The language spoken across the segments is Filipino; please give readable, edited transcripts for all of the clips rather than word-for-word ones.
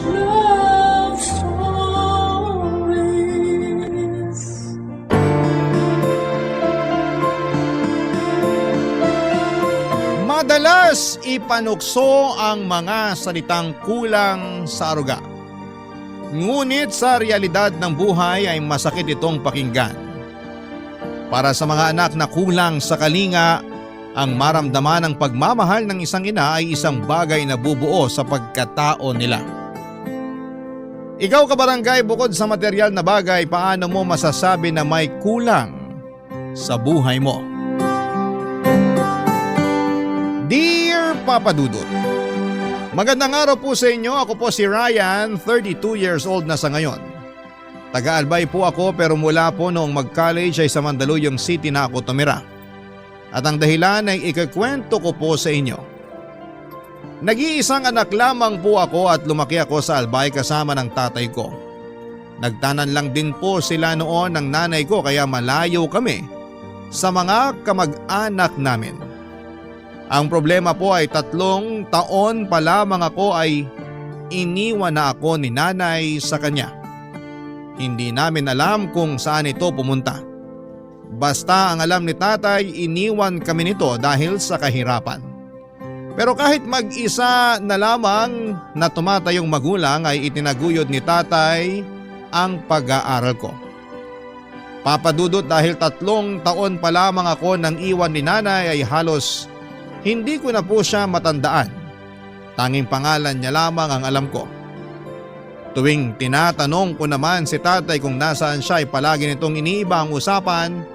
love stories. Madalas ipanukso ang mga salitang kulang sa aruga. Ngunit sa realidad ng buhay ay masakit itong pakinggan. Para sa mga anak na kulang sa kalinga, ang maramdaman ng pagmamahal ng isang ina ay isang bagay na bubuo sa pagkatao nila. Ikaw kabarangay, bukod sa material na bagay, paano mo masasabi na may kulang sa buhay mo? Dear Papa Dudut, magandang araw po sa inyo. Ako po si Ryan, 32 years old na sa ngayon. Taga-Albay po ako pero mula po noong mag-college ay sa Mandaluyong City na ako tumira. At ang dahilan ay ikakwento ko po sa inyo. Nag-iisang anak lamang po ako at lumaki ako sa Albay kasama ng tatay ko. Nagtanan lang din po sila noon ng nanay ko kaya malayo kami sa mga kamag-anak namin. Ang problema po ay 3 taon pa lamang ako ay iniwan na ako ni nanay sa kanya. Hindi namin alam kung saan ito pumunta. Basta ang alam ni tatay, iniwan kami nito dahil sa kahirapan. Pero kahit mag-isa na lamang na tumatayong magulang ay itinaguyod ni tatay ang pag-aaral ko. Papadudot, dahil 3 taon pa lamang ako nang iwan ni nanay ay halos hindi ko na po siya matandaan. Tanging pangalan niya lamang ang alam ko. Tuwing tinatanong ko naman si tatay kung nasaan siya ay palagi nitong iniiba ang usapan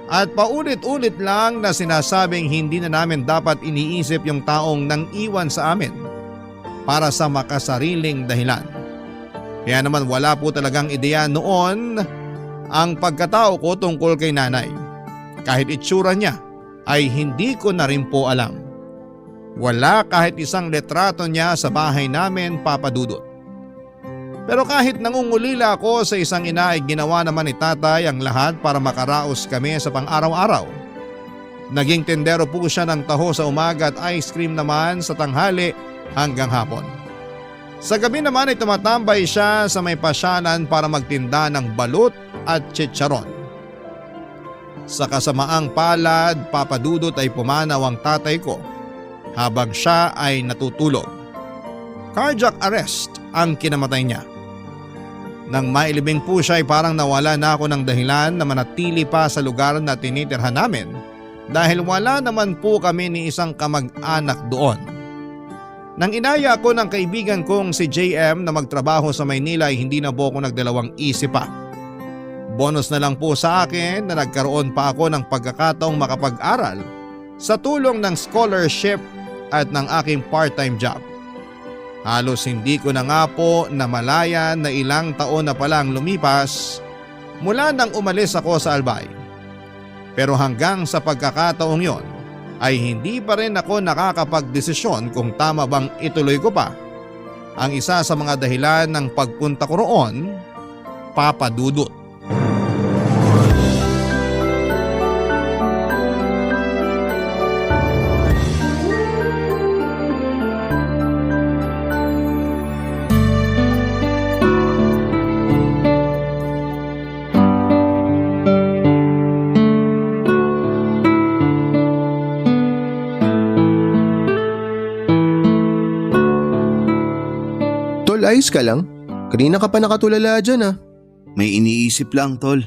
at paulit-ulit lang na sinasabing hindi na namin dapat iniisip yung taong nang iwan sa amin para sa makasariling dahilan. Kaya naman wala po talagang ideya noon ang pagkatao ko tungkol kay nanay. Kahit itsura niya ay hindi ko na rin po alam. Wala kahit isang letrato niya sa bahay namin, Papa Dudut. Pero kahit nangungulila ako sa isang ina ay ginawa naman ni tatay ang lahat para makaraos kami sa pang-araw-araw. Naging tendero po siya ng taho sa umaga at ice cream naman sa tanghali hanggang hapon. Sa gabi naman ay tumatambay siya sa may pasyalan para magtinda ng balut at chicharon. Sa kasamaang palad, Papa Dudut, ay pumanaw ang tatay ko habang siya ay natutulog. Cardiac arrest ang kinamatay niya. Nang mailibing po siya ay parang nawala na ako ng dahilan na manatili pa sa lugar na tinitirhan namin dahil wala naman po kami ni isang kamag-anak doon. Nang inaya ako ng kaibigan kong si JM na magtrabaho sa Maynila ay hindi na po ako nagdalawang isip pa. Bonus na lang po sa akin na nagkaroon pa ako ng pagkakataong makapag-aral sa tulong ng scholarship at ng aking part-time job. Halos hindi ko na nga po namalayan na ilang taon na palang lumipas mula nang umalis ako sa Albay. Pero hanggang sa pagkakataong yon ay hindi pa rin ako nakakapagdesisyon kung tama bang ituloy ko pa ang isa sa mga dahilan ng pagpunta ko roon, Papa Dudut. Ayos ka lang? Kanina ka pa nakatulala dyan ah. May iniisip lang, tol.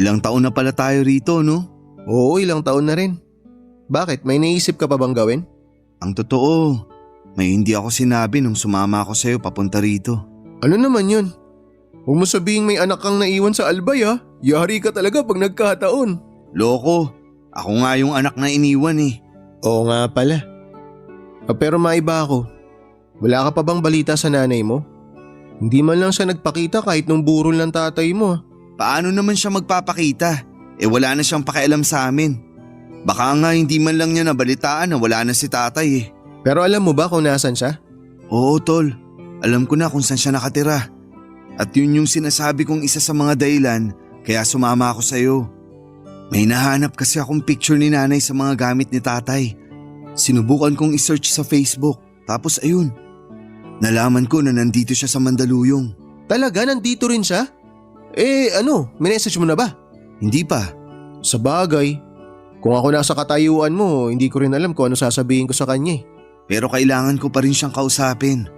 Ilang taon na pala tayo rito, no? Oo, ilang taon na rin. Bakit? May naisip ka pa bang gawin? Ang totoo, may hindi ako sinabi nung sumama ako sa'yo papunta rito. Ano naman yun? Huwag mo sabihing may anak kang naiwan sa Albay ah. Yari ka talaga pag nagkataon. Loko, ako nga yung anak na iniwan eh. Oo nga pala. Pero maiba ako. Wala ka pa bang balita sa nanay mo? Hindi man lang siya nagpakita kahit nung burol ng tatay mo. Paano naman siya magpapakita? Wala na siyang pakialam sa amin. Baka nga hindi man lang niya nabalitaan na wala na si tatay eh. Pero alam mo ba kung nasan siya? Oo, tol. Alam ko na kung saan siya nakatira. At yun yung sinasabi kong isa sa mga dahilan kaya sumama ako sa'yo. May nahanap kasi akong picture ni nanay sa mga gamit ni tatay. Sinubukan kong i-search sa Facebook. Tapos ayun, Nalaman ko na nandito siya sa Mandaluyong. Talaga nandito rin siya? Minessage mo na ba? Hindi pa. Sa bagay, kung ako nasa katayuan mo, hindi ko rin alam kung ano sasabihin ko sa kanya. Pero kailangan ko pa rin siyang kausapin.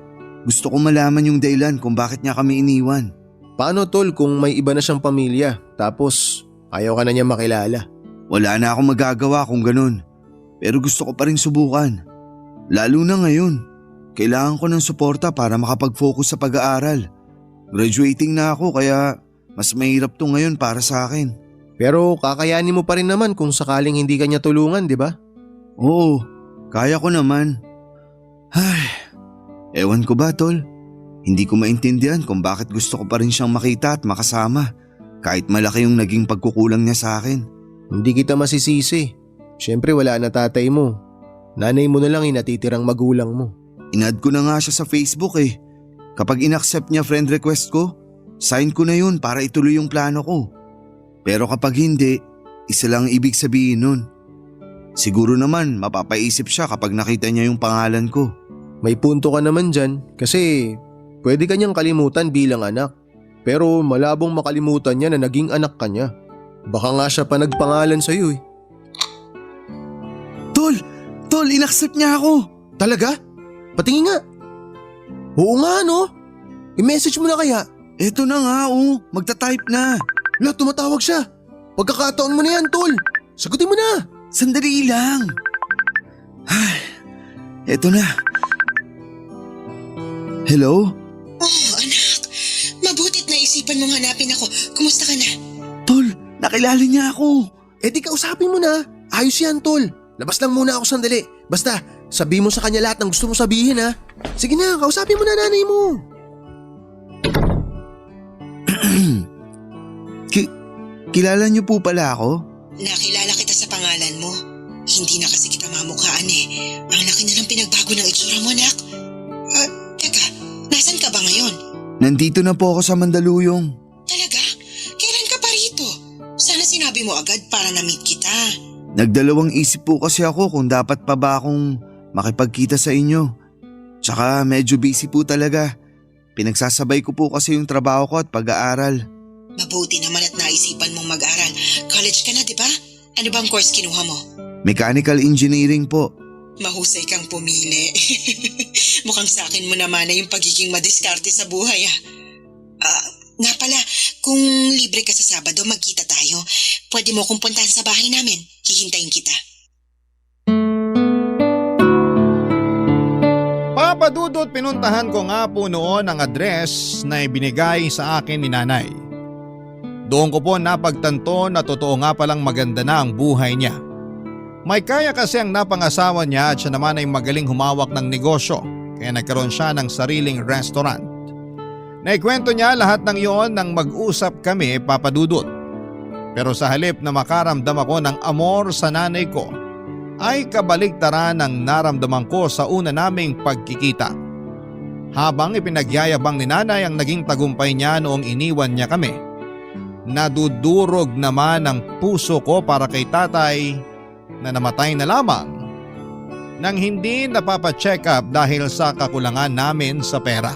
Gusto ko malaman yung dahilan kung bakit niya kami iniwan. Paano tol kung may iba na siyang pamilya tapos ayaw ka na niya makilala? Wala na akong magagawa kung ganun. Pero gusto ko pa rin subukan. Lalo na ngayon. Kailangan ko ng suporta para makapag-focus sa pag-aaral. Graduating na ako kaya mas mahirap to ngayon para sa akin. Pero kakayanin mo pa rin naman kung sakaling hindi ka niya tulungan, di ba? Oo, kaya ko naman. Ay, ewan ko ba tol? Hindi ko maintindihan kung bakit gusto ko pa rin siyang makita at makasama. Kahit malaki yung naging pagkukulang niya sa akin. Hindi kita masisisi. Siyempre wala na tatay mo. Nanay mo na lang yung natitirang magulang mo. Inad ko na nga siya sa Facebook eh. Kapag inaccept niya friend request ko, sign ko na yun para ituloy yung plano ko. Pero kapag hindi, isa lang ang ibig sabihin nun. Siguro naman mapapaisip siya kapag nakita niya yung pangalan ko. May punto ka naman dyan kasi pwede ka niyang kalimutan bilang anak. Pero malabong makalimutan niya na naging anak ka niya. Baka nga siya pa nagpangalan sa'yo eh. Tol, inaccept niya ako. Talaga? Patingin nga. Oo nga no. I-message mo na kaya. Eto na nga magta-type na. La, tumatawag siya. Pagkakataon mo na yan, tol. Sagutin mo na. Sandali lang. Ay, eto na. Hello? Oh, anak. Mabuti't naisipan mong hanapin ako. Kumusta ka na? Tol, nakilala niya ako. Eh di kausapin mo na. Ayos yan, tol. Labas lang muna ako sandali. Basta, sabihin mo sa kanya lahat ng gusto mo sabihin ha. Sige na, kausapin mo na nanay mo. Kilala niyo po pala ako? Nakilala kita sa pangalan mo. Hindi na kasi kita mamukhaan eh. Ang laki na ng pinagbago ng itsura mo, anak. Teka, nasan ka ba ngayon? Nandito na po ako sa Mandaluyong. Talaga? Kailan ka pa rito? Sana sinabi mo agad para na-meet kita. Nagdalawang isip po kasi ako kung dapat pa ba akong makipagkita sa inyo. Tsaka medyo busy po talaga. Pinagsasabay ko po kasi yung trabaho ko at pag-aaral. Mabuti naman at naisipan mong mag-aral. College ka na, di ba? Ano bang course kinuha mo? Mechanical engineering po. Mahusay kang pumili. Mukhang sa akin mo naman na yung pagiging madiskarte sa buhay nga pala, kung libre ka sa Sabado, magkita tayo. Pwede mo kong puntahan sa bahay namin. Hihintayin kita. Papadudot, pinuntahan ko nga po noon ang address na ibinigay sa akin ni nanay. Doon ko po napagtanto na totoo nga palang maganda na ang buhay niya. May kaya kasi ang napangasawa niya at siya naman ay magaling humawak ng negosyo kaya nagkaroon siya ng sariling restaurant. Naikwento niya lahat ng iyon nang mag-usap kami, Papadudot. Pero sa halip na makaramdam ako ng amor sa nanay ko, ay kabaligtaran ang naramdaman ko sa una naming pagkikita. Habang ipinagyayabang ni nanay ang naging tagumpay niya noong iniwan niya kami, nadudurog naman ang puso ko para kay tatay na namatay na lamang nang hindi napapacheck up dahil sa kakulangan namin sa pera.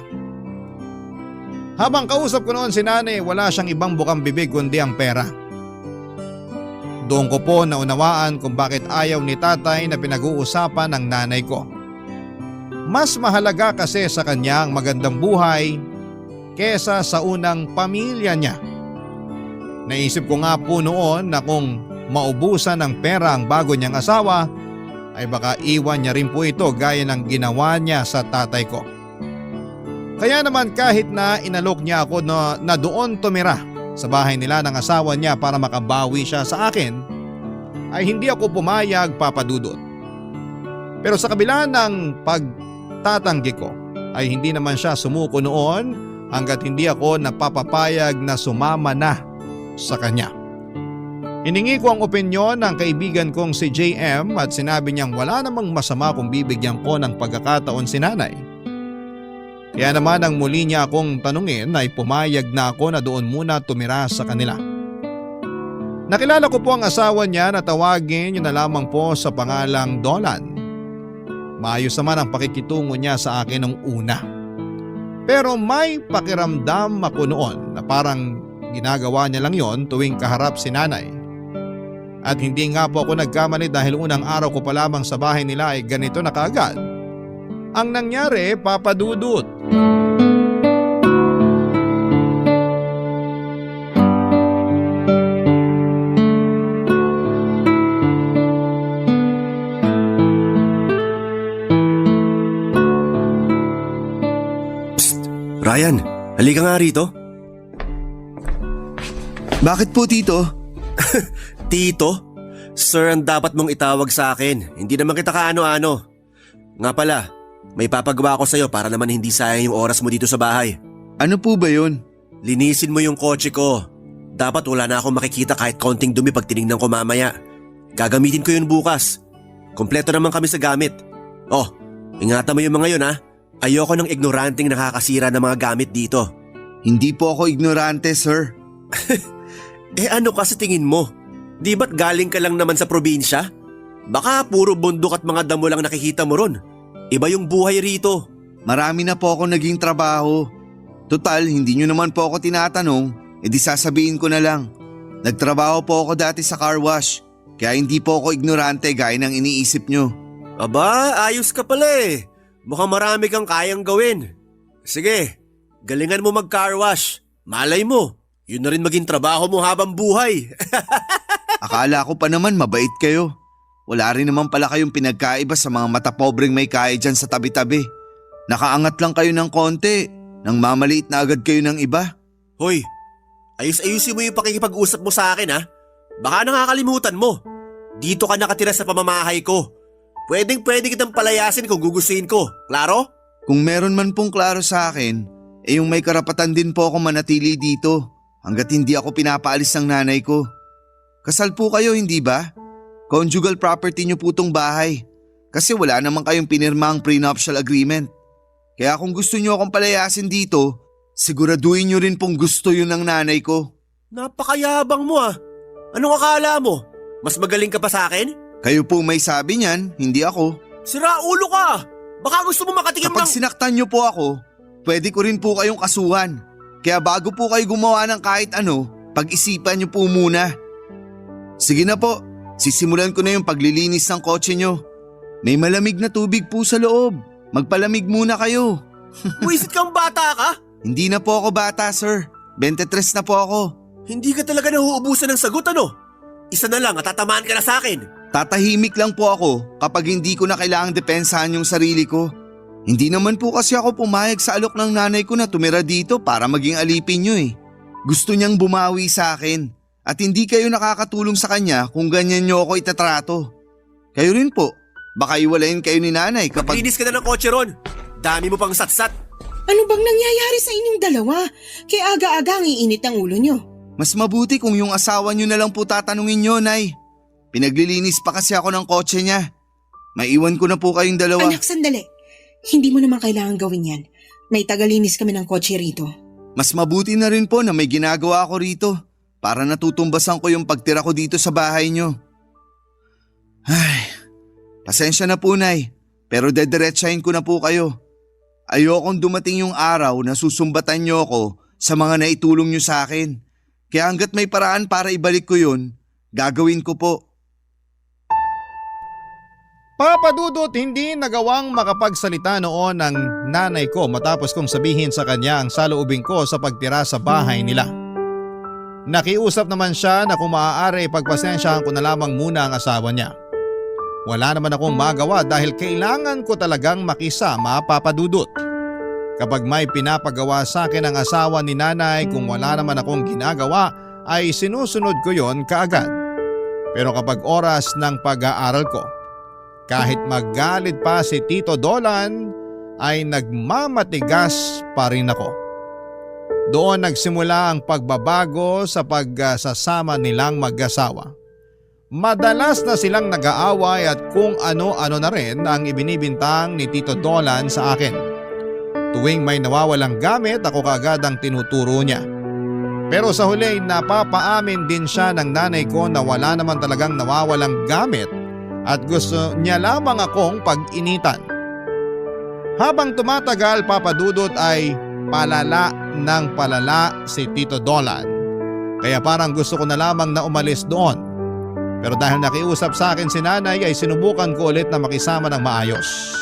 Habang kausap ko noon si nanay, wala siyang ibang bukang bibig kundi ang pera. Doon ko po naunawaan kung bakit ayaw ni tatay na pinag-uusapan ng nanay ko. Mas mahalaga kasi sa kanya ang magandang buhay kesa sa unang pamilya niya. Naisip ko nga po noon na kung maubusan ng pera ang bago niyang asawa ay baka iwan niya rin po ito gaya ng ginawa niya sa tatay ko. Kaya naman kahit na inalok niya ako na doon tumira sa bahay nila ng asawa niya para makabawi siya sa akin, ay hindi ako pumayag, Papadudot. Pero sa kabila ng pagtatanggi ko ay hindi naman siya sumuko noon hanggat hindi ako napapapayag na sumama na sa kanya. Hiningi ko ang opinyon ng kaibigan kong si JM at sinabi niyang wala namang masama kung bibigyan ko ng pagkakataon si nanay. Kaya naman ang muli niya akong tanungin ay pumayag na ako na doon muna tumira sa kanila. Nakilala ko po ang asawa niya na tawagin niyo na lamang po sa pangalang Dolan. Maayos naman ang pakikitungo niya sa akin nung una. Pero may pakiramdam ako noon na parang ginagawa niya lang yon tuwing kaharap si nanay. At hindi nga po ako nagkamali dahil unang araw ko pa lamang sa bahay nila ay ganito na kaagad ang nangyari, Papa Dudut. Ryan, halika nga rito. Bakit po, Tito? Tito? Sir ang dapat mong itawag sa akin. Hindi naman kita kaano-ano. Nga pala, may papagawa ko sa'yo para naman hindi sayang yung oras mo dito sa bahay. Ano po ba yun? Linisin mo yung kotse ko. Dapat wala na akong makikita kahit konting dumi pag tinignan ko mamaya. Gagamitin ko yun bukas. Kompleto naman kami sa gamit. Oh, ingatan mo yung mga yun ha. Ayoko ng ignoranting nakakasira ng mga gamit dito. Hindi po ako ignorante, sir. Ano kasi tingin mo? Di ba't galing ka lang naman sa probinsya? Baka puro bundok at mga damo lang nakikita mo ron. Iba yung buhay rito. Marami na po ako naging trabaho. Total, hindi nyo naman po ako tinatanong, edi sasabihin ko na lang. Nagtrabaho po ako dati sa car wash, kaya hindi po ako ignorante gaya ng iniisip nyo. Aba, ayos ka pala eh. Mukhang marami kang kayang gawin. Sige, galingan mo mag-car wash. Malay mo, yun na rin maging trabaho mo habang buhay. Akala ko pa naman mabait kayo. Wala rin naman pala kayong pinagkaiba sa mga matapobreng may kaya dyan sa tabi-tabi. Nakaangat lang kayo ng konti, nang mamaliit na agad kayo ng iba. Hoy, ayus-ayusin mo yung pakikipag-usap mo sa akin ha. Baka nakakalimutan mo. Dito ka nakatira sa pamamahay ko. Pwede kitang palayasin kung gugustuhin ko. Klaro? Kung meron man pong klaro sa akin, yung may karapatan din po ako manatili dito hanggat hindi ako pinapaalis ng nanay ko. Kasal po kayo, hindi ba? Conjugal property niyo po tong bahay kasi wala naman kayong pinirmang prenuptial agreement. Kaya kung gusto niyo akong palayasin dito, siguraduhin niyo rin pong gusto yun ng nanay ko. Napakayabang mo ah. Anong akala mo? Mas magaling ka pa sa akin? Kayo po may sabi niyan, hindi ako. Sira ulo ka! Baka gusto mo makatikim Kapag ng… sinaktan niyo po ako, pwede ko rin po kayong kasuhan. Kaya bago po kayo gumawa ng kahit ano, pag-isipan niyo po muna. Sige na po, sisimulan ko na yung paglilinis ng kotse niyo. May malamig na tubig po sa loob. Magpalamig muna kayo. Buisit kang bata ka? Hindi na po ako bata, sir. 23 na po ako. Hindi ka talaga nahuubusan ng sagot ano? Isa na lang at tatamaan ka na sa akin. Tatahimik lang po ako kapag hindi ko na kailangang depensahan yung sarili ko. Hindi naman po kasi ako pumayag sa alok ng nanay ko na tumira dito para maging alipin niyo eh. Gusto niyang bumawi sa akin at hindi kayo nakakatulong sa kanya kung ganyan niyo ako itatrato. Kayo rin po, baka iwalayin kayo ni nanay kapag… Linis ka na ng kotse ron. Dami mo pang satsat. Ano bang nangyayari sa inyong dalawa? Kaya aga-aga ang iinit ang ulo nyo. Mas mabuti kung yung asawa niyo na lang po tatanungin niyo, Nay. Pinaglilinis pa kasi ako ng kotse niya. Maiwan ko na po kayong dalawa. Anak, sandali. Hindi mo naman kailangan gawin yan. May tagalinis kami ng kotse rito. Mas mabuti na rin po na may ginagawa ako rito para natutumbasan ko yung pagtira ko dito sa bahay niyo. Ay, pasensya na po, Nay, pero dediretsahin ko na po kayo. Ayokong dumating yung araw na susumbatan niyo ako sa mga naitulong niyo sa akin. Kaya hanggat may paraan para ibalik ko yun, gagawin ko po. Papa Dudut, hindi nagawang makapagsalita noon ng nanay ko matapos kong sabihin sa kanya ang saloobin ko sa pagtira sa bahay nila. Nakiusap naman siya na kung maaari pagpasensyahan ko na lamang muna ang asawa niya. Wala naman akong magawa dahil kailangan ko talagang makisama, Papa Dudut. Kapag may pinapagawa sa akin ang asawa ni nanay, kung wala naman akong ginagawa ay sinusunod ko yon kaagad. Pero kapag oras ng pag-aaral ko, kahit magalit pa si Tito Dolan ay nagmamatigas pa rin ako. Doon nagsimula ang pagbabago sa pagsasama nilang mag-asawa. Madalas na silang nag-aaway at kung ano-ano na rin ang ibinibintang ni Tito Dolan sa akin. Tuwing may nawawalang gamit, ako kaagad ang tinuturo niya. Pero sa huli napapaamin din siya ng nanay ko na wala naman talagang nawawalang gamit at gusto niya lamang akong pag-initan. Habang tumatagal, Papa Dudut, ay palala ng palala si Tito Dolan. Kaya parang gusto ko na lamang na umalis doon. Pero dahil nakiusap sa akin si nanay ay sinubukan ko ulit na makisama ng maayos.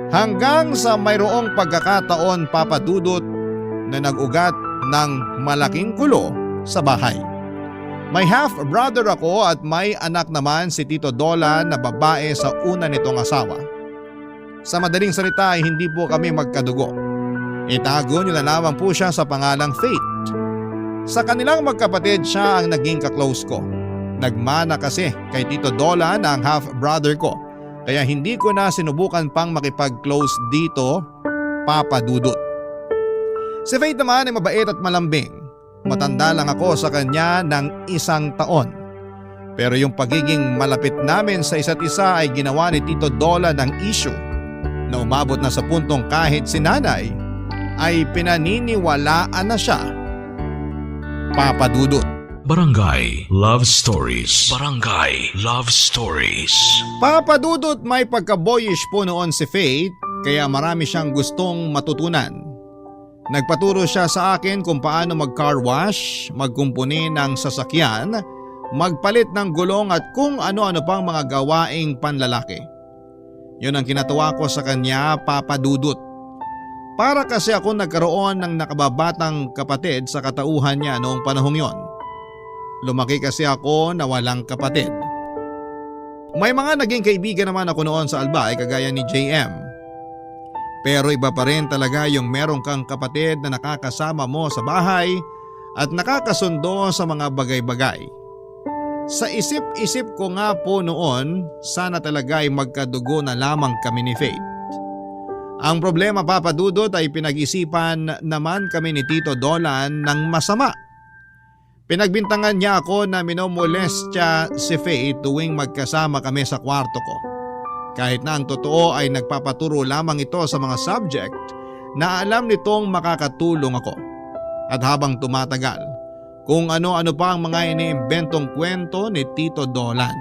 Hanggang sa mayroong pagkakataon, Papa Dudut, na nag-ugat ng malaking gulo sa bahay. May half-brother ako at may anak naman si Tito Dolan na babae sa una nitong asawa. Sa madaling salita ay hindi po kami magkadugo. Itago niyo na lamang po siya sa pangalang Faith. Sa kanilang magkapatid siya ang naging kaklose ko. Nagmana kasi kay Tito Dolan ang half-brother ko, kaya hindi ko na sinubukan pang makipag-close dito, Papa Dudut. Si Faith naman ay mabait at malambing. Matanda lang ako sa kanya ng 1 taon. Pero yung pagiging malapit namin sa isa't isa ay ginawa ni Tito Dolan ng issue na umabot na sa puntong kahit si nanay ay pinaniniwalaan na siya, Papa Dudut. Barangay Love Stories. Barangay Love Stories. Papa Dudut, may pagka-boyish po noon si Faith kaya marami siyang gustong matutunan. Nagpaturo siya sa akin kung paano mag-car wash, magkumpuni ng sasakyan, magpalit ng gulong at kung ano-ano pang mga gawaing panlalaki. Yun ang kinatawa ko sa kanya, Papa Dudut. Para kasi ako nagkaroon ng nakababatang kapatid sa katauhan niya noong panahong yon. Lumaki kasi ako na walang kapatid. May mga naging kaibigan naman ako noon sa Albay kagaya ni JM. Pero iba pa rin talaga yung meron kang kapatid na nakakasama mo sa bahay at nakakasundo sa mga bagay-bagay. Sa isip-isip ko nga po noon, sana talaga ay magkadugo na lamang kami ni Faith. Ang problema, Papa Dudut, ay pinag-isipan naman kami ni Tito Dolan ng masama. Pinagbintangan niya ako na minomolestya si Faith tuwing magkasama kami sa kwarto ko. Kahit na ang totoo ay nagpapaturo lamang ito sa mga subject na alam nitong makakatulong ako. At habang tumatagal, kung ano-ano pa ang mga iniimbentong kwento ni Tito Dolan.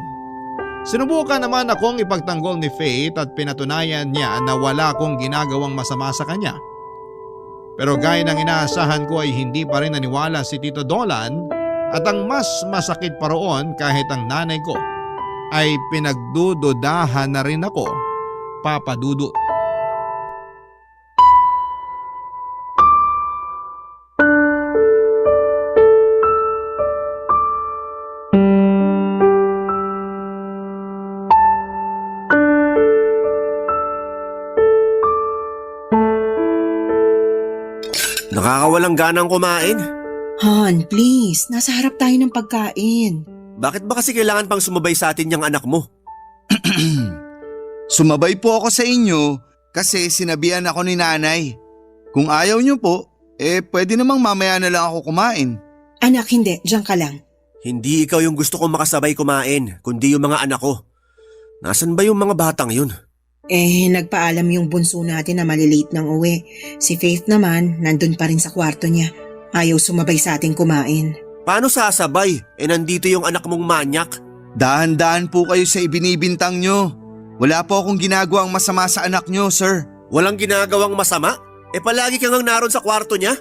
Sinubukan naman akong ipagtanggol ni Faith at pinatunayan niya na wala akong ginagawang masama sa kanya. Pero gaya ng inaasahan ko ay hindi pa rin naniwala si Tito Dolan at ang mas masakit pa roon kahit ang nanay ko ay pinagdududahan na rin ako, Papa Dudut. Nakakawalang ganang kumain. Han, please. Nasa harap tayo ng pagkain. Bakit ba kasi kailangan pang sumabay sa atin yung anak mo? Sumabay po ako sa inyo kasi sinabihan ako ni nanay. Kung ayaw niyo po, pwede namang mamaya na lang ako kumain. Anak, hindi. Diyan ka lang. Hindi ikaw yung gusto kong makasabay kumain, kundi yung mga anak ko. Nasaan ba yung mga batang yun? Nagpaalam yung bunso natin na malilate ng uwi. Si Faith naman, nandun pa rin sa kwarto niya. Ayaw sumabay sa ating kumain. Paano sasabay? Nandito yung anak mong manyak. Dahan-dahan po kayo sa ibinibintang nyo. Wala po akong ginagawang masama sa anak nyo, sir. Walang ginagawang masama? Palagi kang naroon sa kwarto niya?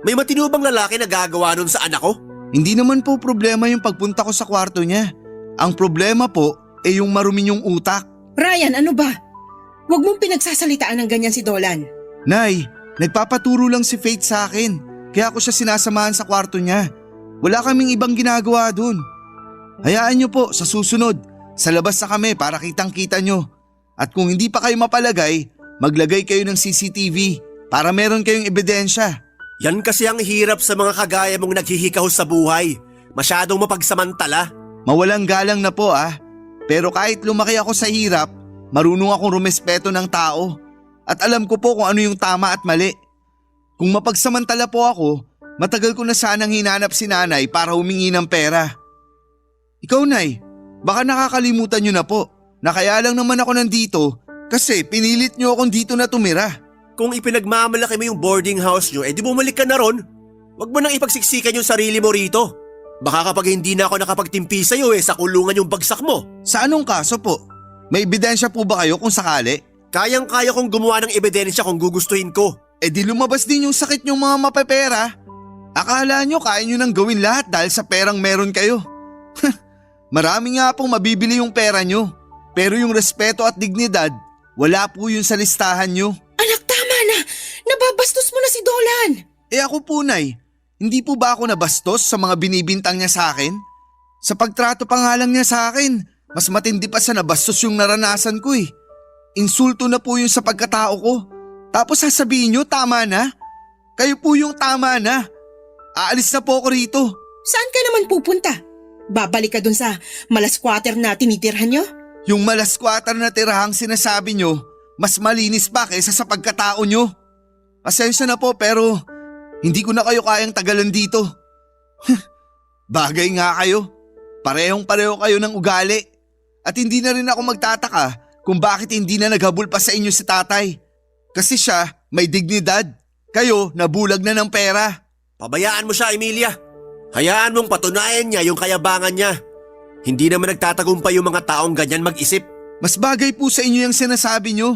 May matinubang lalaki na gagawa nun sa anak ko? Hindi naman po problema yung pagpunta ko sa kwarto niya. Ang problema po yung marumi yung utak. Ryan, ano ba? Huwag mong pinagsasalitaan ng ganyan si Dolan. Nay, nagpapaturo lang si Faith sa akin. Kaya ako siya sinasamahan sa kwarto niya. Wala kaming ibang ginagawa dun. Hayaan niyo po sa susunod. Sa labas na kami para kitang-kita nyo. At kung hindi pa kayo mapalagay, maglagay kayo ng CCTV para meron kayong ebidensya. Yan kasi ang hirap sa mga kagaya mong naghihikaw sa buhay. Masyadong mapagsamantala. Mawalang galang na po Pero kahit lumaki ako sa hirap, marunong akong rumespeto ng tao. At alam ko po kung ano yung tama at mali. Kung mapagsamantala po ako, matagal ko na sanang hinanap si nanay para humingi ng pera. Ikaw, Nay, baka nakakalimutan nyo na po na kaya lang naman ako nandito kasi pinilit nyo akong dito na tumira. Kung ipinagmamalaki mo yung boarding house nyo, di bumalik ka na ron. Huwag mo nang ipagsiksikan yung sarili mo rito. Baka kapag hindi na ako nakapagtimpi sa'yo sa kulungan yung bagsak mo. Sa anong kaso po? May ebidensya po ba kayo kung sakali? Kayang-kaya kong gumawa ng ebidensya kung gugustuhin ko. di lumabas din yung sakit nyong mga mapepera. Akala nyo kaya nyo nang gawin lahat dahil sa perang meron kayo. Marami nga pong mabibili yung pera nyo. Pero yung respeto at dignidad, wala po yun sa listahan nyo. Anak, tama na! Nababastos mo na si Dolan! Ako po, Nay, hindi po ba ako nabastos sa mga binibintang niya sa akin? Sa pagtrato pa nga lang niya sa akin, mas matindi pa sa nabastos yung naranasan ko eh. Insulto na po yun sa pagkatao ko. Tapos sasabihin nyo, tama na? Kayo po yung tama na. Aalis na po ako rito. Saan ka naman pupunta? Babalik ka dun sa malas squatter na tinitirhan nyo? Yung malas squatter na tirahang sinasabi nyo, mas malinis pa kaysa sa pagkatao nyo. Pasensya na po pero hindi ko na kayo kayang tagalan dito. Bagay nga kayo. Parehong-pareho kayo ng ugali. At hindi na rin ako magtataka kung bakit hindi na naghabol pa sa inyo si tatay. Kasi siya may dignidad. Kayo nabulag na ng pera. Pabayaan mo siya, Emilia. Hayaan mong patunayan niya yung kayabangan niya. Hindi naman nagtatagumpay yung mga taong ganyan mag-isip. Mas bagay po sa inyo yung sinasabi nyo.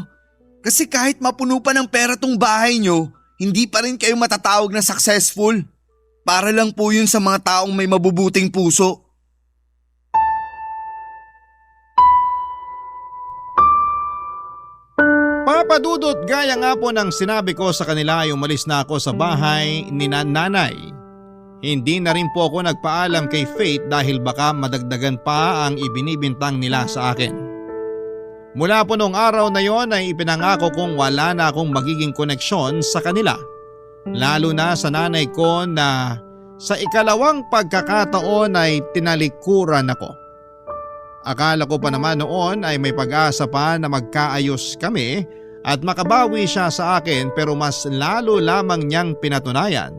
Kasi kahit mapuno pa ng pera tong bahay nyo, hindi pa rin kayo matatawag na successful. Para lang po yun sa mga taong may mabubuting puso. Papadudot, gaya nga po ng sinabi ko sa kanila ay umalis na ako sa bahay ni nanay. Hindi na rin po ako nagpaalam kay Faith dahil baka madagdagan pa ang ibinibintang nila sa akin. Mula po noong araw na yon ay ipinangako kong wala na akong magiging koneksyon sa kanila. Lalo na sa nanay ko na sa ikalawang pagkakataon ay tinalikuran ako. Akala ko pa naman noon ay may pag-asa pa na magkaayos kami at makabawi siya sa akin, pero mas lalo lamang niyang pinatunayan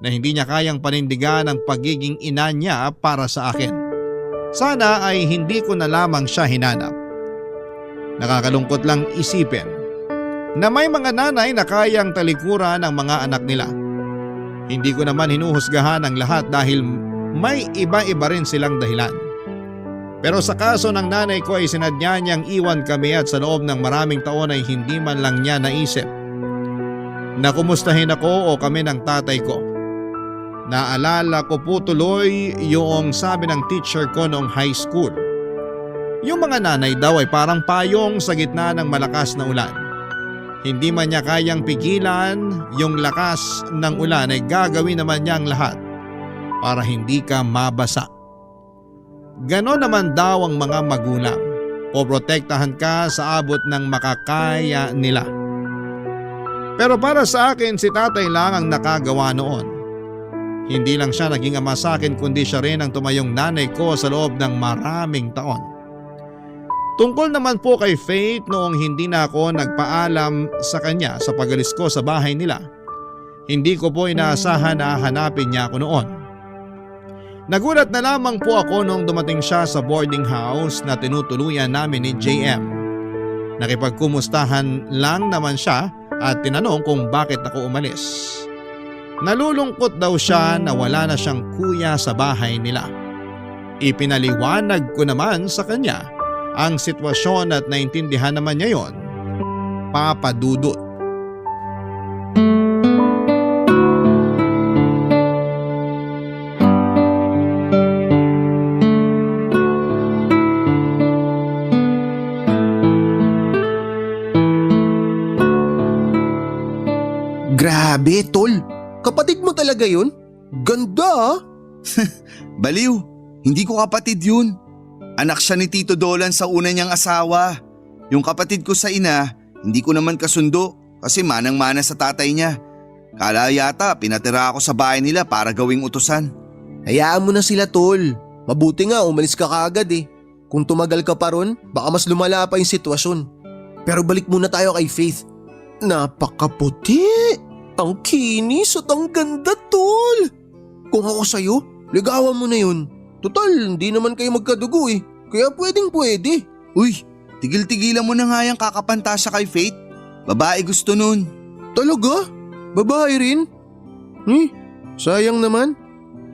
na hindi niya kayang panindigan ang pagiging ina niya para sa akin. Sana ay hindi ko na lamang siya hinanap. Nakakalungkot lang isipin na may mga nanay na kayang talikuran ang mga anak nila. Hindi ko naman hinuhusgahan ang lahat dahil may iba-iba rin silang dahilan. Pero sa kaso ng nanay ko ay sinadya niyang iwan kami at sa loob ng maraming taon ay hindi man lang niya naisip na kumustahin ako o kami ng tatay ko. Naalala ko po tuloy yung sabi ng teacher ko noong high school. Yung mga nanay daw ay parang payong sa gitna ng malakas na ulan. Hindi man niya kayang pigilan yung lakas ng ulan ay gagawin naman niya ang lahat para hindi ka mabasa. Ganon naman daw ang mga magulang. Poprotektahan ka sa abot ng makakaya nila. Pero para sa akin si tatay lang ang nakagawa noon. Hindi lang siya naging ama sa akin kundi siya rin ang tumayong nanay ko sa loob ng maraming taon. Tungkol naman po kay Faith, noong hindi na ako nagpaalam sa kanya sa pag-alis ko sa bahay nila, hindi ko po inaasahan na hanapin niya ako noon. Nagulat na lamang po ako nung dumating siya sa boarding house na tinutuluyan namin ni JM. Nakipagkumustahan lang naman siya at tinanong kung bakit ako umalis. Nalulungkot daw siya na wala na siyang kuya sa bahay nila. Ipinaliwanag ko naman sa kanya ang sitwasyon at naintindihan naman niya yon. Papadudot. Grabe, tol. Kapatid mo talaga yun? Ganda ah. Baliw, hindi ko kapatid yun. Anak siya ni Tito Dolan sa una niyang asawa. Yung kapatid ko sa ina, hindi ko naman kasundo kasi manang-mana sa tatay niya. Kala yata pinatira ako sa bahay nila para gawing utusan. Hayaan mo na sila, tol. Mabuti nga umalis ka kaagad eh. Kung tumagal ka pa ron, baka mas lumala pa yung sitwasyon. Pero balik muna tayo kay Faith. Napakaputi. Ang kinis at ang ganda, tol. Kung ako sa'yo, ligawan mo na yun. Total, hindi naman kayo magkadugo eh. Kaya pwede. Uy, tigil-tigilan mo na nga yung kakapantasya kay Faith. Babae gusto nun. Talaga? Babae rin? Sayang naman.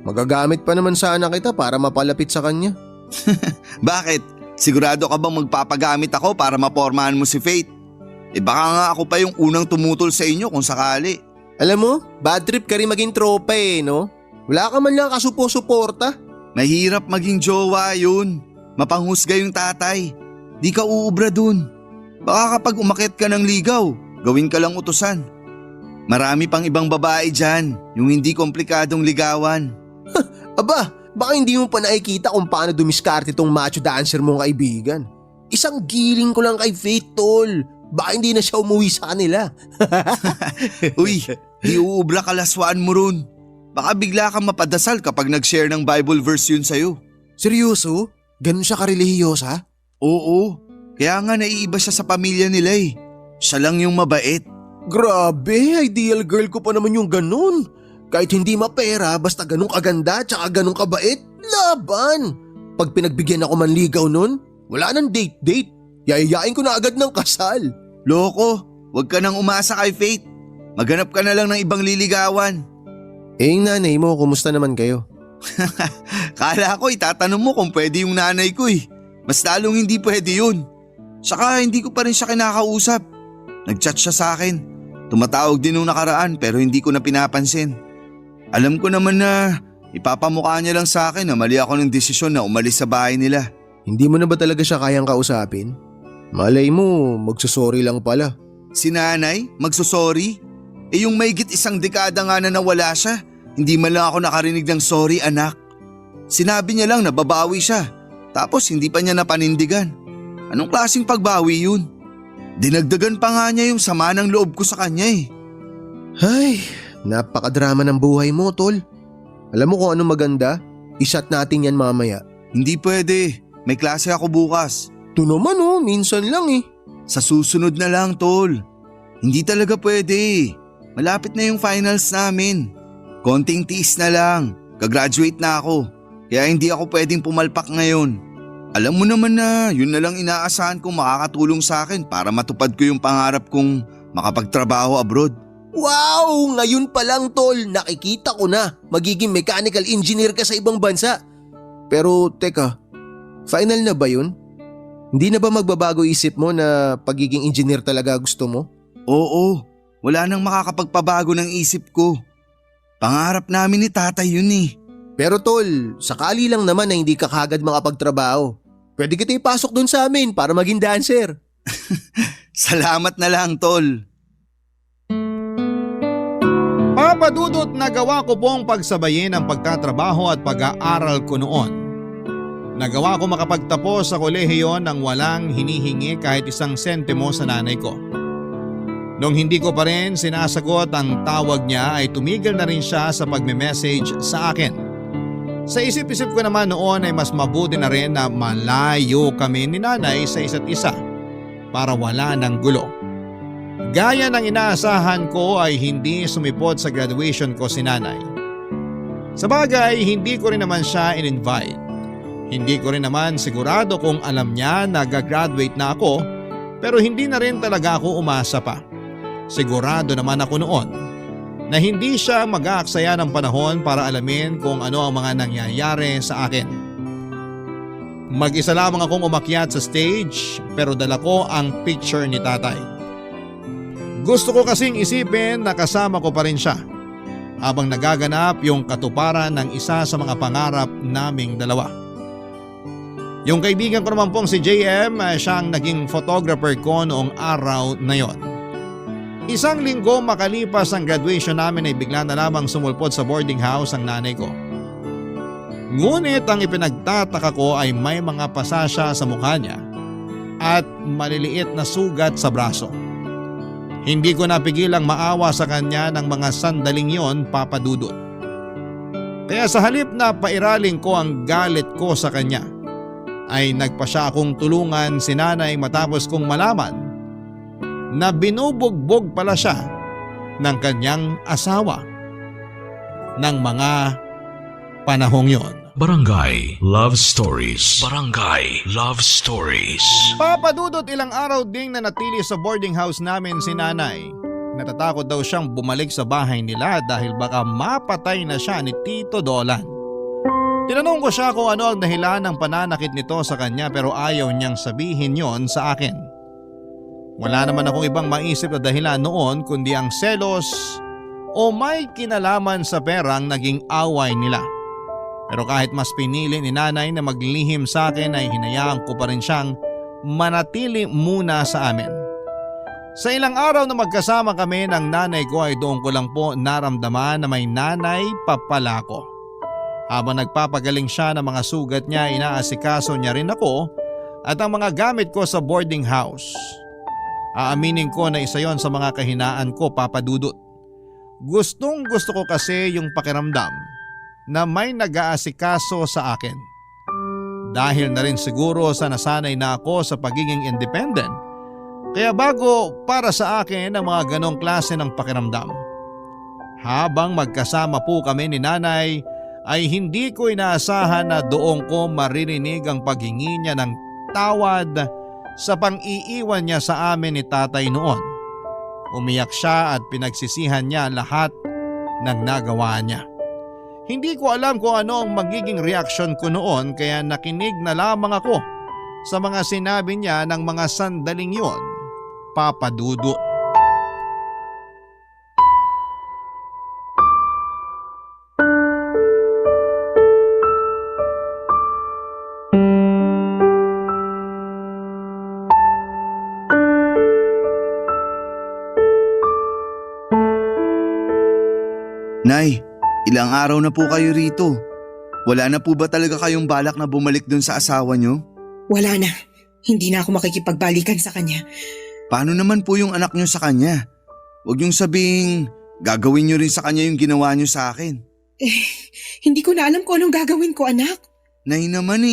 Magagamit pa naman sana kita para mapalapit sa kanya. Bakit? Sigurado ka bang magpapagamit ako para mapormahan mo si Faith? Baka nga ako pa yung unang tumutol sa inyo kung sakali. Alam mo, bad trip ka rin maging tropa no? Wala ka man lang kasupo-suporta. Mahirap maging jowa yun. Mapanghusga yung tatay. Di ka uubra dun. Baka kapag umakyat ka ng ligaw, gawin ka lang utusan. Marami pang ibang babae dyan, yung hindi komplikadong ligawan. Aba, baka hindi mo pa nakikita kung paano dumiskarte tong macho dancer mong kaibigan. Isang giling ko lang kay Faith, tol. Baka hindi na siya umuwi sa kanila. Uy, di uubra kalaswaan mo ron. Baka bigla kang mapadasal kapag nag-share ng Bible verse yun sa'yo. Seryoso? Ganun siya karelihiyosa? Oo, kaya nga naiiba siya sa pamilya nila eh. Siya lang yung mabait. Grabe, ideal girl ko pa naman yung ganun. Kahit hindi mapera, basta ganun kaganda tsaka ganun kabait, laban. Pag pinagbigyan ako manligaw nun, wala nang date-date. Yayayain ko na agad ng kasal. Loko, wag ka nang umasa kay Faith. Maghanap ka na lang ng ibang liligawan. Yung nanay mo, kumusta naman kayo? Kala ko itatanong mo kung pwede yung nanay ko eh. Mas lalong hindi pwede yun. Saka hindi ko pa rin siya kinakausap. Nag-chat siya sa akin. Tumatawag din nung nakaraan pero hindi ko na pinapansin. Alam ko naman na ipapamukha niya lang sa akin na mali ako ng desisyon na umalis sa bahay nila. Hindi mo na ba talaga siya kayang kausapin? Malay mo, magsusorry lang pala. Si nanay, magsusorry? Yung mahigit isang dekada nga na nawala siya, hindi man lang ako nakarinig ng sorry anak. Sinabi niya lang na babawi siya, tapos hindi pa niya napanindigan. Anong klaseng pagbawi yun? Dinagdagan pa nga niya yung sama ng loob ko sa kanya eh. Ay, napakadrama ng buhay mo, tol. Alam mo kung ano maganda? I-shot natin yan mamaya. Hindi pwede, may klase ako bukas. Ito naman minsan lang eh. Sa susunod na lang tol. Hindi talaga pwede. Malapit na yung finals namin. Konting tiis na lang, gagraduate na ako. Kaya hindi ako pwedeng pumalpak ngayon. Alam mo naman na yun na lang inaasahan kong makakatulong sa akin para matupad ko yung pangarap kong makapagtrabaho abroad. Wow! Ngayon pa lang, tol, nakikita ko na. Magiging mechanical engineer ka sa ibang bansa. Pero teka, final na ba yun? Hindi na ba magbabago isip mo na pagiging engineer talaga gusto mo? Oo, wala nang makakapagpabago ng isip ko. Pangarap namin ni tatay yun eh. Pero tol, sakali lang naman na hindi ka kagad makapagtrabaho. Pwede kita ipasok dun sa amin para maging dancer. Salamat na lang tol. Papadudot na gawa ko pong pagsabayin ang pagtatrabaho at pag-aaral ko noon. Nagawa ko makapagtapos sa kolehiyo nang walang hinihingi kahit isang sentimo sa nanay ko. Nung hindi ko pa rin sinasagot ang tawag niya ay tumigil na rin siya sa pagme-message sa akin. Sa isip-isip ko naman noon ay mas mabuti na rin na malayo kami ni nanay sa isa't isa para wala ng gulo. Gaya ng inaasahan ko ay hindi sumipot sa graduation ko si nanay. Sa bagay, hindi ko rin naman siya in-invite. Hindi ko rin naman sigurado kung alam niya na gagraduate na ako pero hindi na rin talaga ako umasa pa. Sigurado naman ako noon na hindi siya mag-aaksaya ng panahon para alamin kung ano ang mga nangyayari sa akin. Mag-isa lamang akong umakyat sa stage pero dala ko ang picture ni tatay. Gusto ko kasing isipin na kasama ko pa rin siya habang nagaganap yung katuparan ng isa sa mga pangarap naming dalawa. Yung kaibigan ko naman pong si JM, siyang naging photographer ko noong araw na yon. Isang linggo makalipas ang graduation namin ay bigla na lamang sumulpot sa boarding house ang nanay ko. Ngunit ang ipinagtataka ko ay may mga pasasya sa mukha niya at maliliit na sugat sa braso. Hindi ko napigilang maawa sa kanya ng mga sandaling yon, papadudot. Kaya sa halip na pairaling ko ang galit ko sa kanya, ay nagpa siya akong tulungan si nanay matapos kong malaman na binubugbog pala siya ng kanyang asawa ng mga panahong yon. Barangay Love Stories. Barangay Love Stories. Papadudot ilang araw ding nanatili sa boarding house namin si nanay. Natatakot daw siyang bumalik sa bahay nila dahil baka mapatay na siya ni Tito Dolan. Tinanong ko siya kung ano ang dahilan ng pananakit nito sa kanya pero ayaw niyang sabihin yon sa akin. Wala naman akong ibang maisip na dahilan noon kundi ang selos o may kinalaman sa perang naging away nila. Pero kahit mas pinili ni nanay na maglihim sa akin ay hinayaan ko pa rin siyang manatili muna sa amin. Sa ilang araw na magkasama kami ng nanay ko ay doon ko lang po naramdaman na may nanay pa pala ko. Habang nagpapagaling siya ng mga sugat niya, inaasikaso niya rin ako at ang mga gamit ko sa boarding house. Aaminin ko na isa yon sa mga kahinaan ko, Papa Dudut. Gustong gusto ko kasi yung pakiramdam na may nag-aasikaso sa akin. Dahil na rin siguro sa nasanay na ako sa pagiging independent. Kaya bago para sa akin ang mga ganong klase ng pakiramdam. Habang magkasama po kami ni nanay ay hindi ko inaasahan na doon ko maririnig ang paghingi niya ng tawad sa pang-iiwan niya sa amin ni tatay noon. Umiyak siya at pinagsisihan niya lahat ng nagawa niya. Hindi ko alam kung ano ang magiging reaksyon ko noon kaya nakinig na lamang ako sa mga sinabi niya ng mga sandaling yon, Papa Dudut. Nay, ilang araw na po kayo rito. Wala na po ba talaga kayong balak na bumalik dun sa asawa nyo? Wala na. Hindi na ako makikipagbalikan sa kanya. Paano naman po yung anak nyo sa kanya? Huwag niyong sabing gagawin nyo rin sa kanya yung ginawa nyo sa akin. Hindi ko na alam kung anong gagawin ko, anak. Nay naman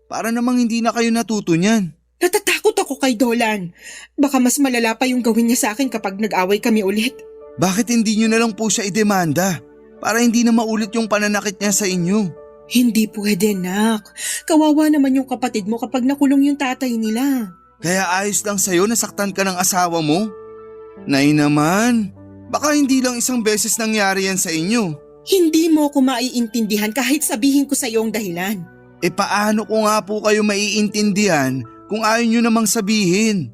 para namang hindi na kayo natuto niyan. Natatakot ako kay Dolan. Baka mas malala pa yung gawin niya sa akin kapag nag-away kami ulit. Bakit hindi nyo na lang po siya idemanda para hindi na maulit yung pananakit niya sa inyo? Hindi pwede, nak. Kawawa naman yung kapatid mo kapag nakulong yung tatay nila. Kaya ayos lang sa'yo nasaktan ka ng asawa mo? Nay naman, baka hindi lang isang beses nangyari yan sa inyo. Hindi mo ako maiintindihan kahit sabihin ko sa iyo ang dahilan. Paano ko nga po kayo maiintindihan kung ayaw nyo namang sabihin?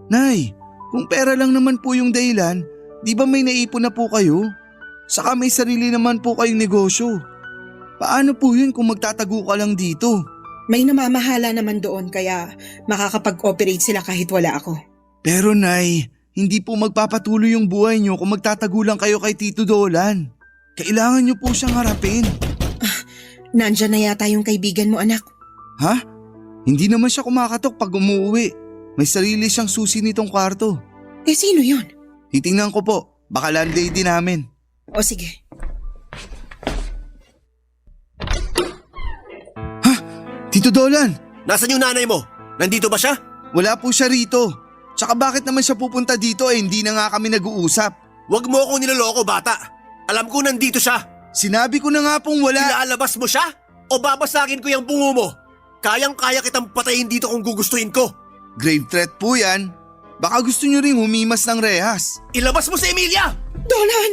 Nay, kung pera lang naman po yung dahilan, di ba may naipon na po kayo? Saka may sarili naman po kayong negosyo. Paano po yun kung magtatago ka lang dito? May namamahala naman doon kaya makakapag-operate sila kahit wala ako. Pero Nay, hindi po magpapatuloy yung buhay nyo kung magtatago lang kayo kay Tito Dolan. Kailangan nyo po siyang harapin. Nandyan na yata yung kaibigan mo, anak. Ha? Hindi naman siya kumakatok pag umuwi. May sarili siyang susi nitong kwarto. Sino yon? Titingnan ko po, baka landlady namin. O sige. Tito Dolan! Nasaan yung nanay mo? Nandito ba siya? Wala po siya rito. Tsaka bakit naman siya pupunta dito hindi na nga kami nag-uusap? Huwag mo akong niloloko, bata. Alam ko nandito siya. Sinabi ko na nga pong wala. Ilalabas mo siya? O babasagin ko yung bungo mo? Kayang-kaya kitang patayin dito kung gugustuhin ko. Grave threat po yan. Baka gusto nyo ring humimas ng rehas. Ilabas mo si Emilia! Dolan!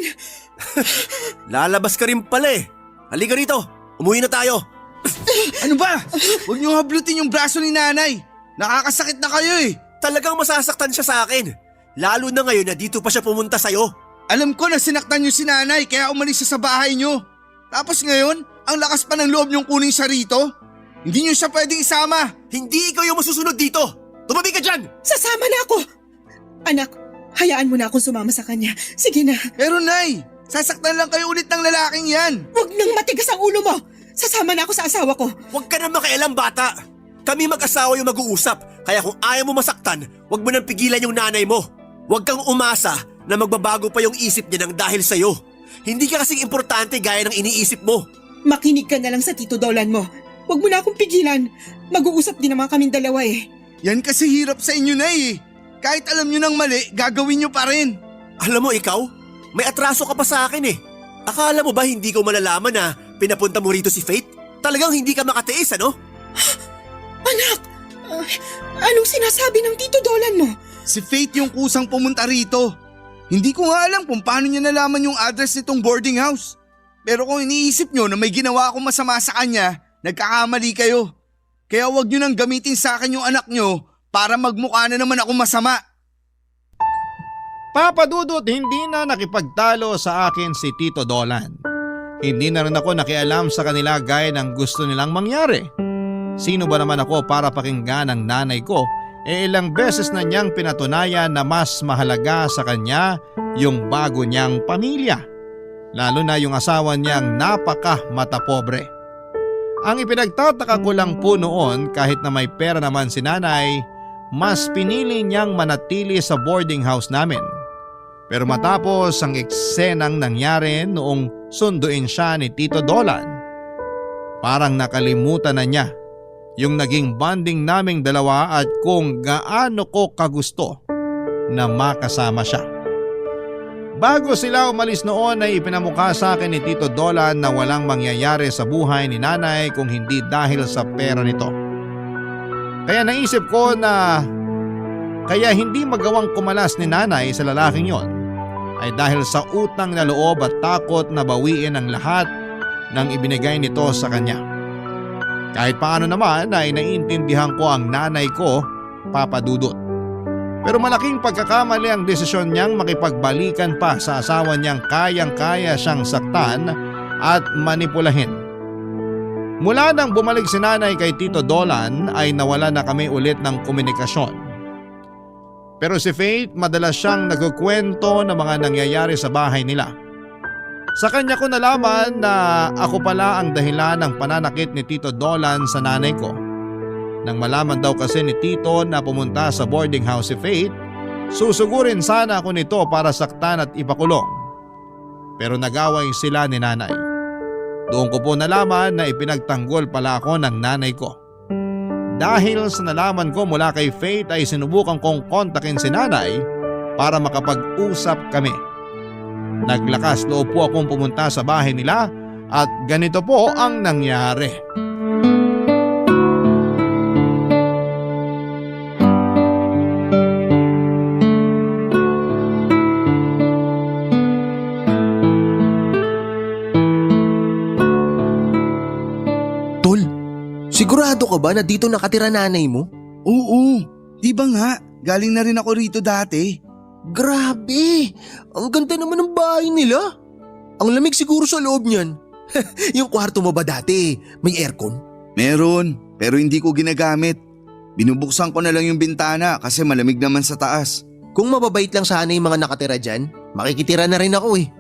Lalabas ka rin pala eh. Halika rito, umuwi na tayo. Ano ba? Huwag nyo hablutin yung braso ni nanay. Nakakasakit na kayo eh. Talagang masasaktan siya sa akin. Lalo na ngayon na dito pa siya pumunta sa'yo. Alam ko na sinaktan nyo si nanay kaya umalis siya sa bahay nyo. Tapos ngayon, ang lakas pa ng loob nyong kunin siya rito. Hindi nyo siya pwedeng isama. Hindi ikaw yung masusunod dito. Tumabi ka dyan! Sasama na ako! Anak, hayaan mo na akong sumama sa kanya. Sige na. Pero nay, sasaktan lang kayo ulit ng lalaking yan. Huwag nang matigas ang ulo mo! Sasama na ako sa asawa ko. Huwag ka na makialam, bata. Kami mag-asawa yung mag-uusap. Kaya kung ayaw mo masaktan, huwag mo nang pigilan yung nanay mo. Huwag kang umasa na magbabago pa yung isip niya nang dahil sa'yo. Hindi ka kasing importante gaya ng iniisip mo. Makinig ka na lang sa Tito Dolan mo. Huwag mo na akong pigilan. Mag-uusap din naman kaming dalawa eh. Yan kasi hirap sa inyo na eh. Kahit alam nyo ng mali, gagawin nyo pa rin. Alam mo ikaw, may atraso ka pa sa akin eh. Akala mo ba hindi ko malalaman na pinapunta mo rito si Faith? Talagang hindi ka makatiis, ano? Anak! Anong sinasabi ng Tito Dolan mo? Si Faith yung kusang pumunta rito. Hindi ko nga alam kung paano niya nalaman yung address nitong boarding house. Pero kung iniisip nyo na may ginawa akong masama sa kanya, nagkakamali kayo. Kaya wag nyo nang gamitin sa akin yung anak nyo para magmukha na naman ako masama. Papa Dudut, hindi na nakipagtalo sa akin si Tito Dolan. Hindi na rin ako nakialam sa kanila gaya ng gusto nilang mangyari. Sino ba naman ako para pakinggan ang nanay ko? Ilang beses na niyang pinatunayan na mas mahalaga sa kanya yung bago niyang pamilya. Lalo na yung asawa niyang napaka-matapobre. Ang ipinagtataka ko lang po noon, kahit na may pera naman si nanay, mas pinili niyang manatili sa boarding house namin. Pero matapos ang eksenang nangyari noong sunduin siya ni Tito Dolan, parang nakalimutan na niya yung naging bonding naming dalawa at kung gaano ko kagusto na makasama siya. Bago sila umalis noon ay ipinamukha sa akin ni Tito Dolan na walang mangyayari sa buhay ni nanay kung hindi dahil sa pera nito. Kaya naisip ko na kaya hindi magawang kumalas ni nanay sa lalaking yon ay dahil sa utang na loob at takot na bawiin ang lahat ng ibinigay nito sa kanya. Kahit paano naman ay naiintindihan ko ang nanay ko, Papa Dudut. Pero malaking pagkakamali ang desisyon niyang makipagbalikan pa sa asawa niyang kayang-kaya siyang saktan at manipulahin. Mula nang bumalik si nanay kay Tito Dolan ay nawala na kami ulit ng komunikasyon. Pero si Faith madalas siyang nagkukwento ng mga nangyayari sa bahay nila. Sa kanya ko nalaman na ako pala ang dahilan ng pananakit ni Tito Dolan sa nanay ko. Nang malaman daw kasi ni Tito na pumunta sa boarding house si Faith, susugurin sana ako nito para saktan at ipakulong. Pero nagaway sila ni nanay. Doon ko po nalaman na ipinagtanggol pala ako ng nanay ko. Dahil sa nalaman ko mula kay Faith ay sinubukan kong kontakin si nanay para makapag-usap kami. Naglakas loob po akong pumunta sa bahay nila at ganito po ang nangyari. Tol, sigurado ka ba na dito nakatira nanay mo? Oo, di ba nga? Galing na rin ako rito dati. Grabe! Ang ganda naman ng bahay nila. Ang lamig siguro sa loob niyan. Yung kwarto mo ba dati, may aircon? Meron, pero hindi ko ginagamit. Binubuksan ko na lang yung bintana kasi malamig naman sa taas. Kung mababait lang sana yung mga nakatira dyan, makikitira na rin ako eh.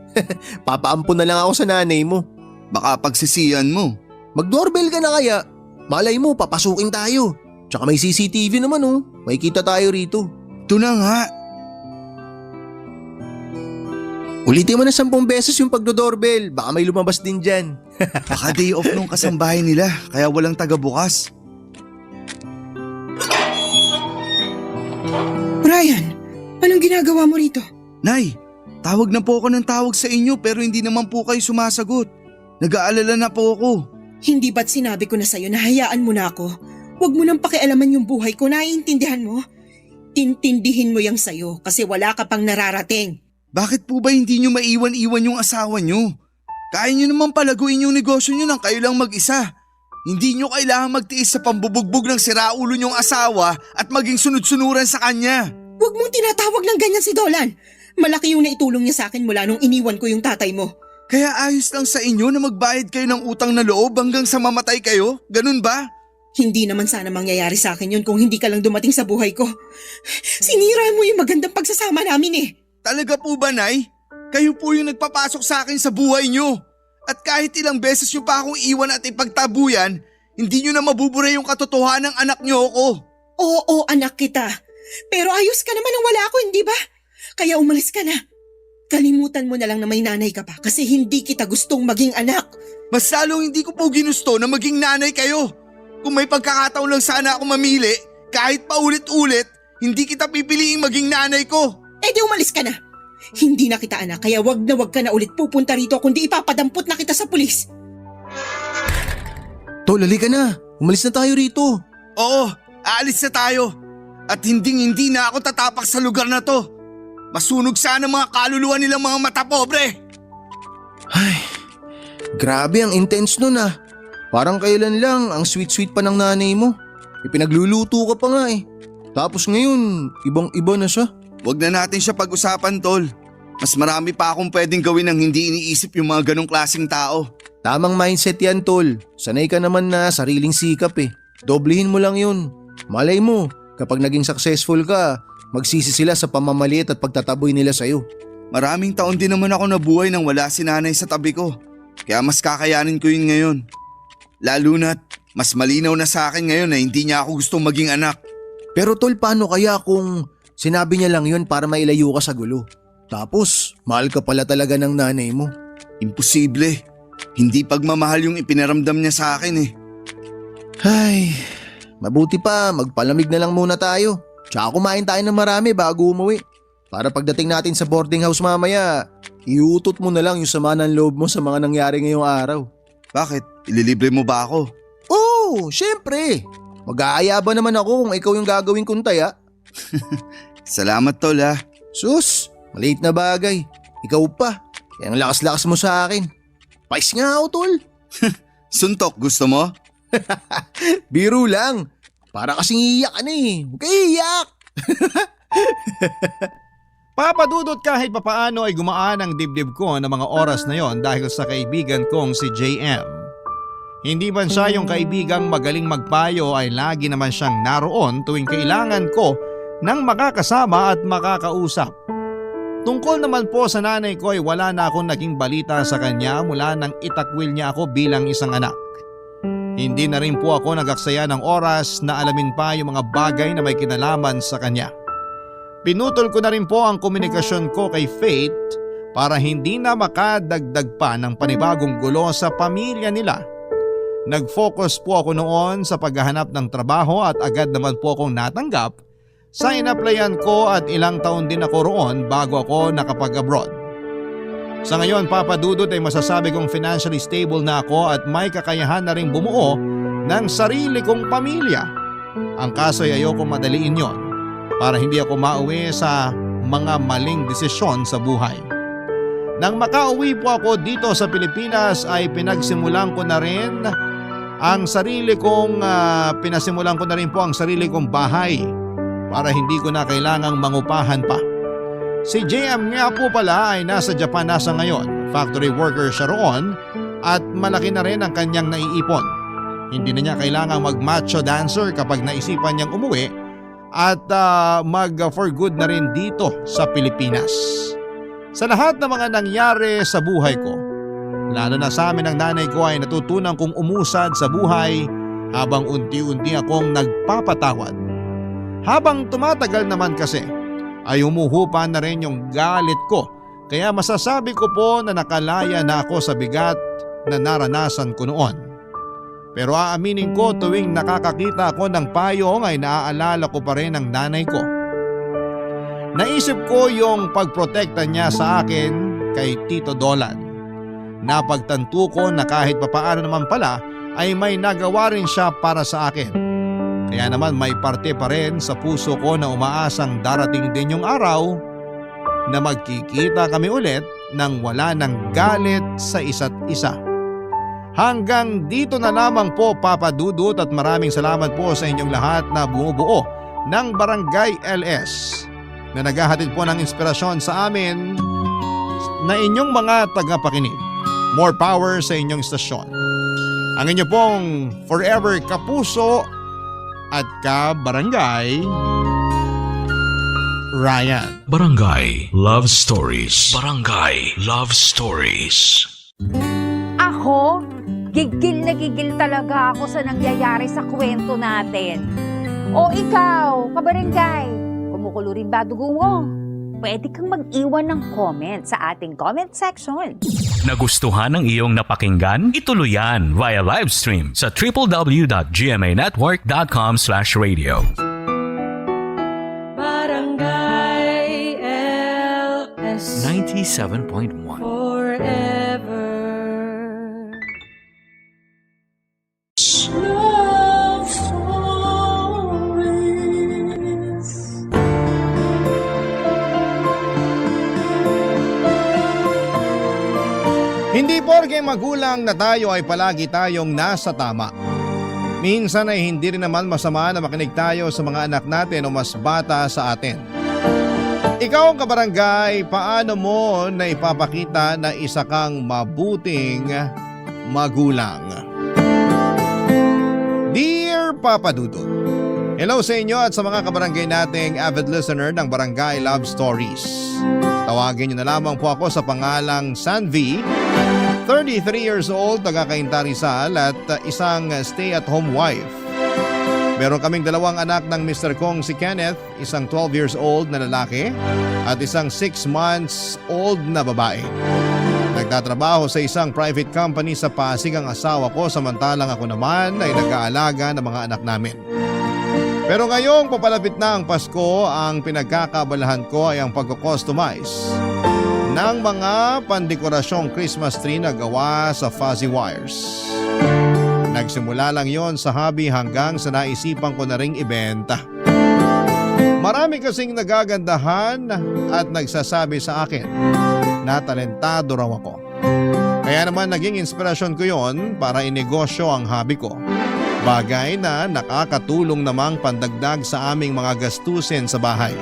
Papaampun na lang ako sa nanay mo. Baka pagsisiyan mo. Mag-doorbell ka na kaya. Malay mo, papasukin tayo. Tsaka may CCTV naman oh. Makikita tayo rito. Ito na nga. Ulitin mo na 10 beses yung pagdo-doorbell. Baka may lumabas din dyan. Baka day off nung kasambahay nila kaya walang taga-bukas. Brian, anong ginagawa mo rito? Nay, tawag na po ako ng tawag sa inyo pero hindi naman po kayo sumasagot. Nag-aalala na po ako. Hindi ba't sinabi ko na sa'yo na hayaan mo na ako? Huwag mo nang pakialaman yung buhay ko, naiintindihan mo? Tintindihin mo yang sa'yo kasi wala ka pang nararating. Bakit po ba hindi nyo maiwan-iwan yung asawa nyo? Kaya nyo naman palaguin yung negosyo nyo nang kayo lang mag-isa. Hindi nyo kailangan magtiis sa pambubugbog ng siraulo nyong asawa at maging sunod-sunuran sa kanya. Huwag mong tinatawag ng ganyan si Dolan. Malaki yung naitulong niya sa akin mula nung iniwan ko yung tatay mo. Kaya ayos lang sa inyo na magbayad kayo ng utang na loob hanggang sa mamatay kayo? Ganun ba? Hindi naman sana mangyayari sa akin yun kung hindi ka lang dumating sa buhay ko. Sinira mo yung magandang pagsasama namin eh. Talaga po ba, Nay? Kayo po yung nagpapasok sa akin sa buhay nyo. At kahit ilang beses nyo pa akong iwan at ipagtabuyan, hindi nyo na mabubura yung katotohanan ng anak nyo ako. Oo, anak kita. Pero ayos ka naman nang wala ako, hindi ba? Kaya umalis ka na. Kalimutan mo na lang na may nanay ka pa kasi hindi kita gustong maging anak. Mas lalong hindi ko po ginusto na maging nanay kayo. Kung may pagkakataon lang sana ako mamili, kahit paulit-ulit, hindi kita pipiliing maging nanay ko. Eh di umalis ka na. Hindi na kita anak kaya wag ka na ulit pupunta rito kundi ipapadampot na kita sa pulis. Tol, halika na. Umalis na tayo rito. Oo, aalis na tayo. At hindi na ako tatapak sa lugar na to. Masunog sana mga kaluluwa nilang mga mata pobre. Ay, grabe ang intense nun ah. Parang kailan lang ang sweet-sweet pa ng nanay mo. Ipinagluluto ka pa nga eh. Tapos ngayon, ibang-iba na siya. Huwag na natin siya pag-usapan, tol. Mas marami pa akong pwedeng gawin ng hindi iniisip yung mga ganong klaseng tao. Tamang mindset yan tol. Sanay ka naman na sariling sikap eh. Doblehin mo lang yun. Malay mo, kapag naging successful ka, magsisi sila sa pamamaliit at pagtataboy nila sa'yo. Maraming taon din naman ako nabuhay nang wala si nanay sa tabi ko. Kaya mas kakayanin ko yun ngayon. Lalo na't mas malinaw na sa akin ngayon na hindi niya ako gustong maging anak. Pero tol, paano kaya kung sinabi niya lang yun para mailayo ka sa gulo? Tapos, mahal ka pala talaga ng nanay mo. Imposible. Hindi pagmamahal yung ipinaramdam niya sa akin eh. Ay, mabuti pa magpalamig na lang muna tayo. Tsaka kumain tayo ng marami bago umuwi. Para pagdating natin sa boarding house mamaya, iutot mo na lang yung sama ng loob mo sa mga nangyari ngayong araw. Bakit? Ililibre mo ba ako? Oo, syempre. Mag-aaya ba naman ako kung ikaw yung gagawin kong taya? Salamat tol ha. Sus, maliit na bagay. Ikaw pa. Kaya ang lakas-lakas mo sa akin. Pais nga ako tol. Suntok, gusto mo? Biro lang. Para kasing iiyak ka na eh. Huwag ka iiyak. Papa Dudut, kahit papaano ay gumaan ang dibdib ko ng mga oras na yon dahil sa kaibigan kong si JM. Hindi man siya yung kaibigang magaling magpayo ay lagi naman siyang naroon tuwing kailangan ko ng makakasama at makakausap. Tungkol naman po sa nanay ko ay wala na akong naging balita sa kanya mula nang itakwil niya ako bilang isang anak. Hindi na rin po ako nagaksaya ng oras na alamin pa yung mga bagay na may kinalaman sa kanya. Pinutol ko na rin po ang komunikasyon ko kay Faith para hindi na makadagdag pa ng panibagong gulo sa pamilya nila. Nag-focus po ako noon sa paghahanap ng trabaho at agad naman po akong natanggap sa inaplayan ko at ilang taon din ako roon bago ako nakapag-abroad. Sa ngayon, Papa Dudut, ay masasabi kong financially stable na ako at may kakayahan na rin bumuo ng sarili kong pamilya. Ang kaso ay ayoko madaliin yon para hindi ako mauwi sa mga maling desisyon sa buhay. Nang makauwi po ako dito sa Pilipinas ay pinasimulan ko na rin ang sarili kong bahay para hindi ko na kailangang mangupahan pa. Si JM nga po pala ay nasa Japan na sa ngayon. Factory worker siya roon at malaki na rin ang kanyang naiipon. Hindi na niya kailangang mag-macho dancer kapag naisipan niyang umuwi at mag-for good na rin dito sa Pilipinas. Sa lahat ng mga nangyari sa buhay ko, lalo na sa amin ng nanay ko, ay natutunan kong umusad sa buhay habang unti-unti akong nagpapatawad. Habang tumatagal naman kasi, ay humuhupa na rin yung galit ko, kaya masasabi ko po na nakalaya na ako sa bigat na naranasan ko noon. Pero aaminin ko, tuwing nakakakita ako ng payong ay naaalala ko pa rin ang nanay ko. Naisip ko yung pagprotekta niya sa akin kay Tito Dolan. Napagtanto ko na kahit papaano naman pala ay may nagawa rin siya para sa akin. Kaya naman may parte pa rin sa puso ko na umaasang darating din yung araw na magkikita kami ulit nang wala ng galit sa isa't isa. Hanggang dito na lamang po, Papa Dudut, at maraming salamat po sa inyong lahat na bumubuo ng Barangay LS na naghahatid po ng inspirasyon sa amin na inyong mga tagapakinig. More power sa inyong istasyon. Ang inyo pong forever kapuso at ka-barangay, Ryan. Barangay Love Stories. Barangay Love Stories. Ako, gigil na gigil talaga ako sa nangyayari sa kwento natin. O ikaw, kabarangay, kumukulo rin ba dugo mo? Pwede kang mag-iwan ng comment sa ating comment section. Nagustuhan ng iyong napakinggan? Ituloy yan via live stream sa www.gmanetwork.com/radio. Barangay LS 97.1 Forever. Love Stories. Hindi porke magulang na tayo ay palagi tayong nasa tama. Minsan ay hindi rin naman masama na makinig tayo sa mga anak natin o mas bata sa atin. Ikaw kabarangay, paano mo na ipapakita na isa kang mabuting magulang? Dear Papa Dudut, hello sa inyo at sa mga kabarangay nating avid listener ng Barangay Love Stories. Tawagin niyo na lamang po ako sa pangalang Sanvi, 33 years old, taga Cainta Rizal at isang stay-at-home wife. Meron kaming 2 anak ng Mr. Kong si Kenneth, isang 12 years old na lalaki at isang 6 months old na babae. Nagtatrabaho sa isang private company sa Pasig ang asawa ko samantalang ako naman ay nag-aalaga ng mga anak namin. Pero ngayong papalapit na ang Pasko, ang pinagkakabalahan ko ay ang pagko-customize ng mga pandekораsyong Christmas tree na gawa sa fuzzy wires. Nagsimula lang yon sa hobby hanggang sa naisipan ko na ring ibenta. Marami kasing nagagandahan at nagsasabi sa akin na talentado raw ako. Kaya naman naging inspirasyon ko yon para inegosyo ang hobby ko. Bagay na nakakatulong namang pandagdag sa aming mga gastusin sa bahay.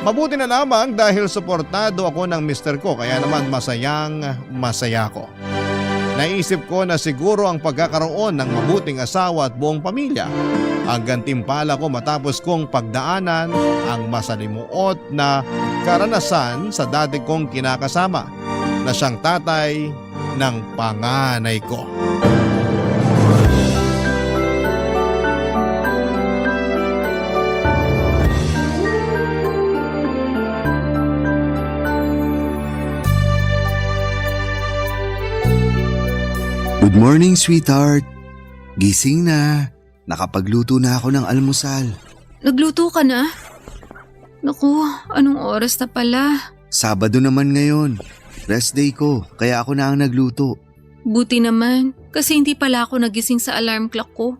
Mabuti na lamang dahil suportado ako ng mister ko kaya naman masayang masaya ko. Naisip ko na siguro ang pagkakaroon ng mabuting asawa at buong pamilya ang gantimpala ko matapos kong pagdaanan ang masalimuot na karanasan sa dati kong kinakasama na siyang tatay ng panganay ko. Good morning, sweetheart. Gising na. Nakapagluto na ako ng almusal. Nagluto ka na? Naku, anong oras na pala? Sabado naman ngayon. Rest day ko, kaya ako na ang nagluto. Buti naman, kasi hindi pala ako nagising sa alarm clock ko.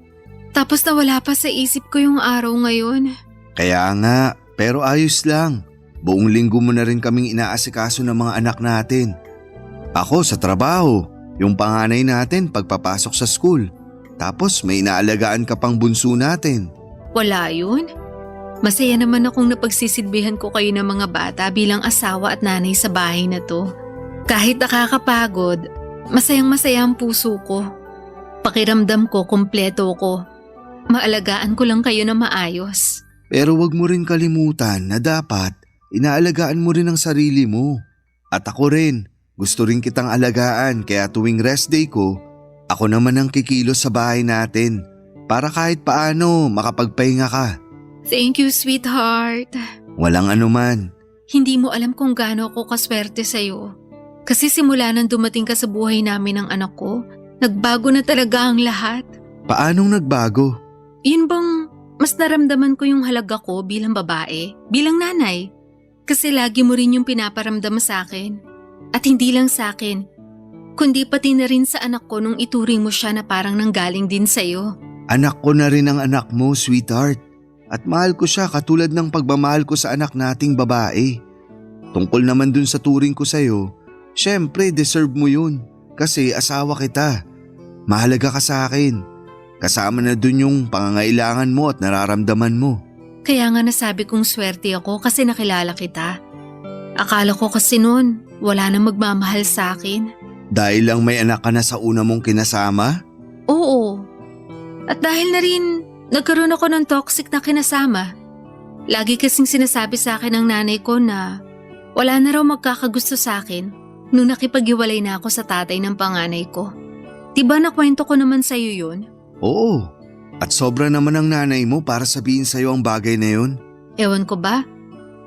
Tapos nawala pa sa isip ko yung araw ngayon. Kaya nga, pero ayos lang. Buong linggo mo na rin kaming inaasikaso ng mga anak natin. Ako sa trabaho, yung panganay natin pagpapasok sa school. Tapos may inaalagaan ka pang bunso natin. Wala yun. Masaya naman akong napagsisilbihan ko kayo ng mga bata bilang asawa at nanay sa bahay na to. Kahit nakakapagod, masayang-masaya ang puso ko. Pakiramdam ko, kumpleto ko. Maalagaan ko lang kayo na maayos. Pero wag mo rin kalimutan na dapat inaalagaan mo rin ang sarili mo. At ako rin, gusto rin kitang alagaan kaya tuwing rest day ko, ako naman ang kikilos sa bahay natin para kahit paano makapagpahinga ka. Thank you, sweetheart. Walang anuman. Hindi mo alam kung gaano ako kaswerte sa'yo. Kasi simula nang dumating ka sa buhay namin ng anak ko, nagbago na talaga ang lahat. Paanong nagbago? Yun bang mas naramdaman ko yung halaga ko bilang babae, bilang nanay. Kasi lagi mo rin yung pinaparamdam sa akin. At hindi lang sa akin, kundi pati na rin sa anak ko nung ituring mo siya na parang nanggaling din sa'yo. Anak ko na rin ang anak mo, sweetheart. At mahal ko siya katulad ng pagmamahal ko sa anak nating babae. Tungkol naman dun sa turing ko sa'yo, syempre deserve mo yun. Kasi asawa kita. Mahalaga ka sa akin. Kasama na dun yung pangangailangan mo at nararamdaman mo. Kaya nga nasabi kong swerte ako kasi nakilala kita. Akala ko kasi noon, wala na magmamahal sa akin. Dahil lang may anak ka na sa una mong kinasama? Oo. At dahil na rin nagkaroon ako ng toxic na kinasama. Lagi kasing sinasabi sa akin ng nanay ko na wala na raw magkakagusto sa akin nung nakipaghiwalay na ako sa tatay ng panganay ko. Diba nakwento ko naman sa'yo yun? Oo. At sobra naman ang nanay mo para sabihin sa'yo ang bagay na yun. Ewan ko ba?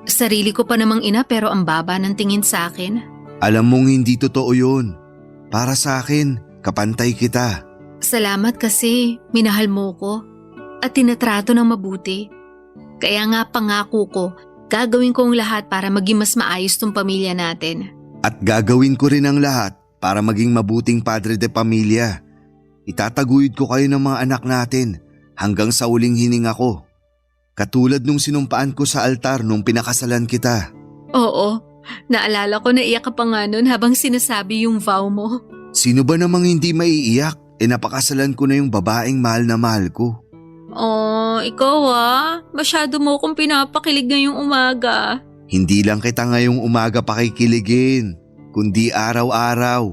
Sarili ko pa namang ina pero ang baba ng tingin sa akin. Alam mong hindi totoo yun. Para sa akin, kapantay kita. Salamat kasi minahal mo ko at tinatrato ng mabuti. Kaya nga pangako ko, gagawin ko ang lahat para maging mas maayos tong pamilya natin. At gagawin ko rin ang lahat para maging mabuting padre de pamilya. Itataguyod ko kayo ng mga anak natin hanggang sa uling hininga ko. Katulad nung sinumpaan ko sa altar nung pinakasalan kita. Oo, naalala ko na iyak ka pa nga nun habang sinasabi yung vow mo. Sino ba namang hindi maiiyak? Napakasalan ko na yung babaeng mahal na mahal ko. Oh, ikaw masyado mo akong pinapakilig ngayong umaga. Hindi lang kita ngayong umaga pakikiligin, kundi araw-araw.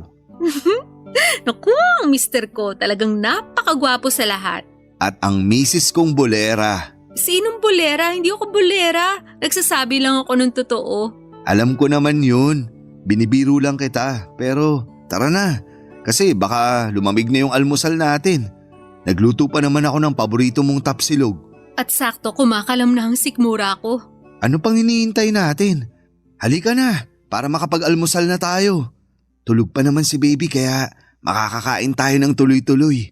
Naku, ang mister ko talagang napakagwapo sa lahat. At ang misis kong bolera. Sinong bolera? Hindi ako bolera. Nagsasabi lang ako ng totoo. Alam ko naman yun. Binibiro lang kita. Pero tara na. Kasi baka lumamig na yung almusal natin. Nagluto pa naman ako ng paborito mong tapsilog. At sakto kumakalam na ang sikmura ko. Ano pang hinihintay natin? Halika na para makapag-almusal na tayo. Tulog pa naman si baby kaya makakakain tayo ng tuloy-tuloy.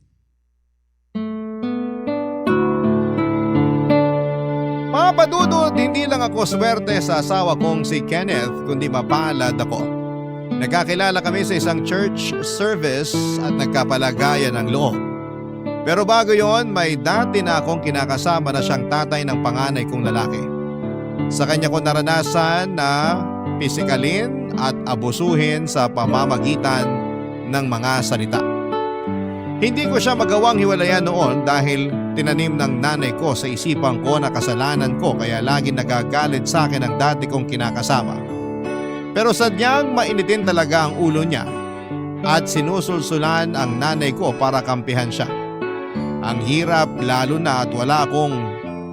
Mga padudod, hindi lang ako swerte sa asawa kong si Kenneth kundi mapalad ako. Nagkakilala kami sa isang church service at nagkapalagayan ng loob. Pero bago yon, may dati na akong kinakasama na siyang tatay ng panganay kong lalaki. Sa kanya ko naranasan na pisikalin at abusuhin sa pamamagitan ng mga salita. Hindi ko siya magawang hiwalayan noon dahil tinanim ng nanay ko sa isipan ko na kasalanan ko kaya lagi nagagalit sa akin ang dati kong kinakasama. Pero sadyang mainitin talaga ang ulo niya at sinusulsulan ang nanay ko para kampihan siya. Ang hirap lalo na at wala akong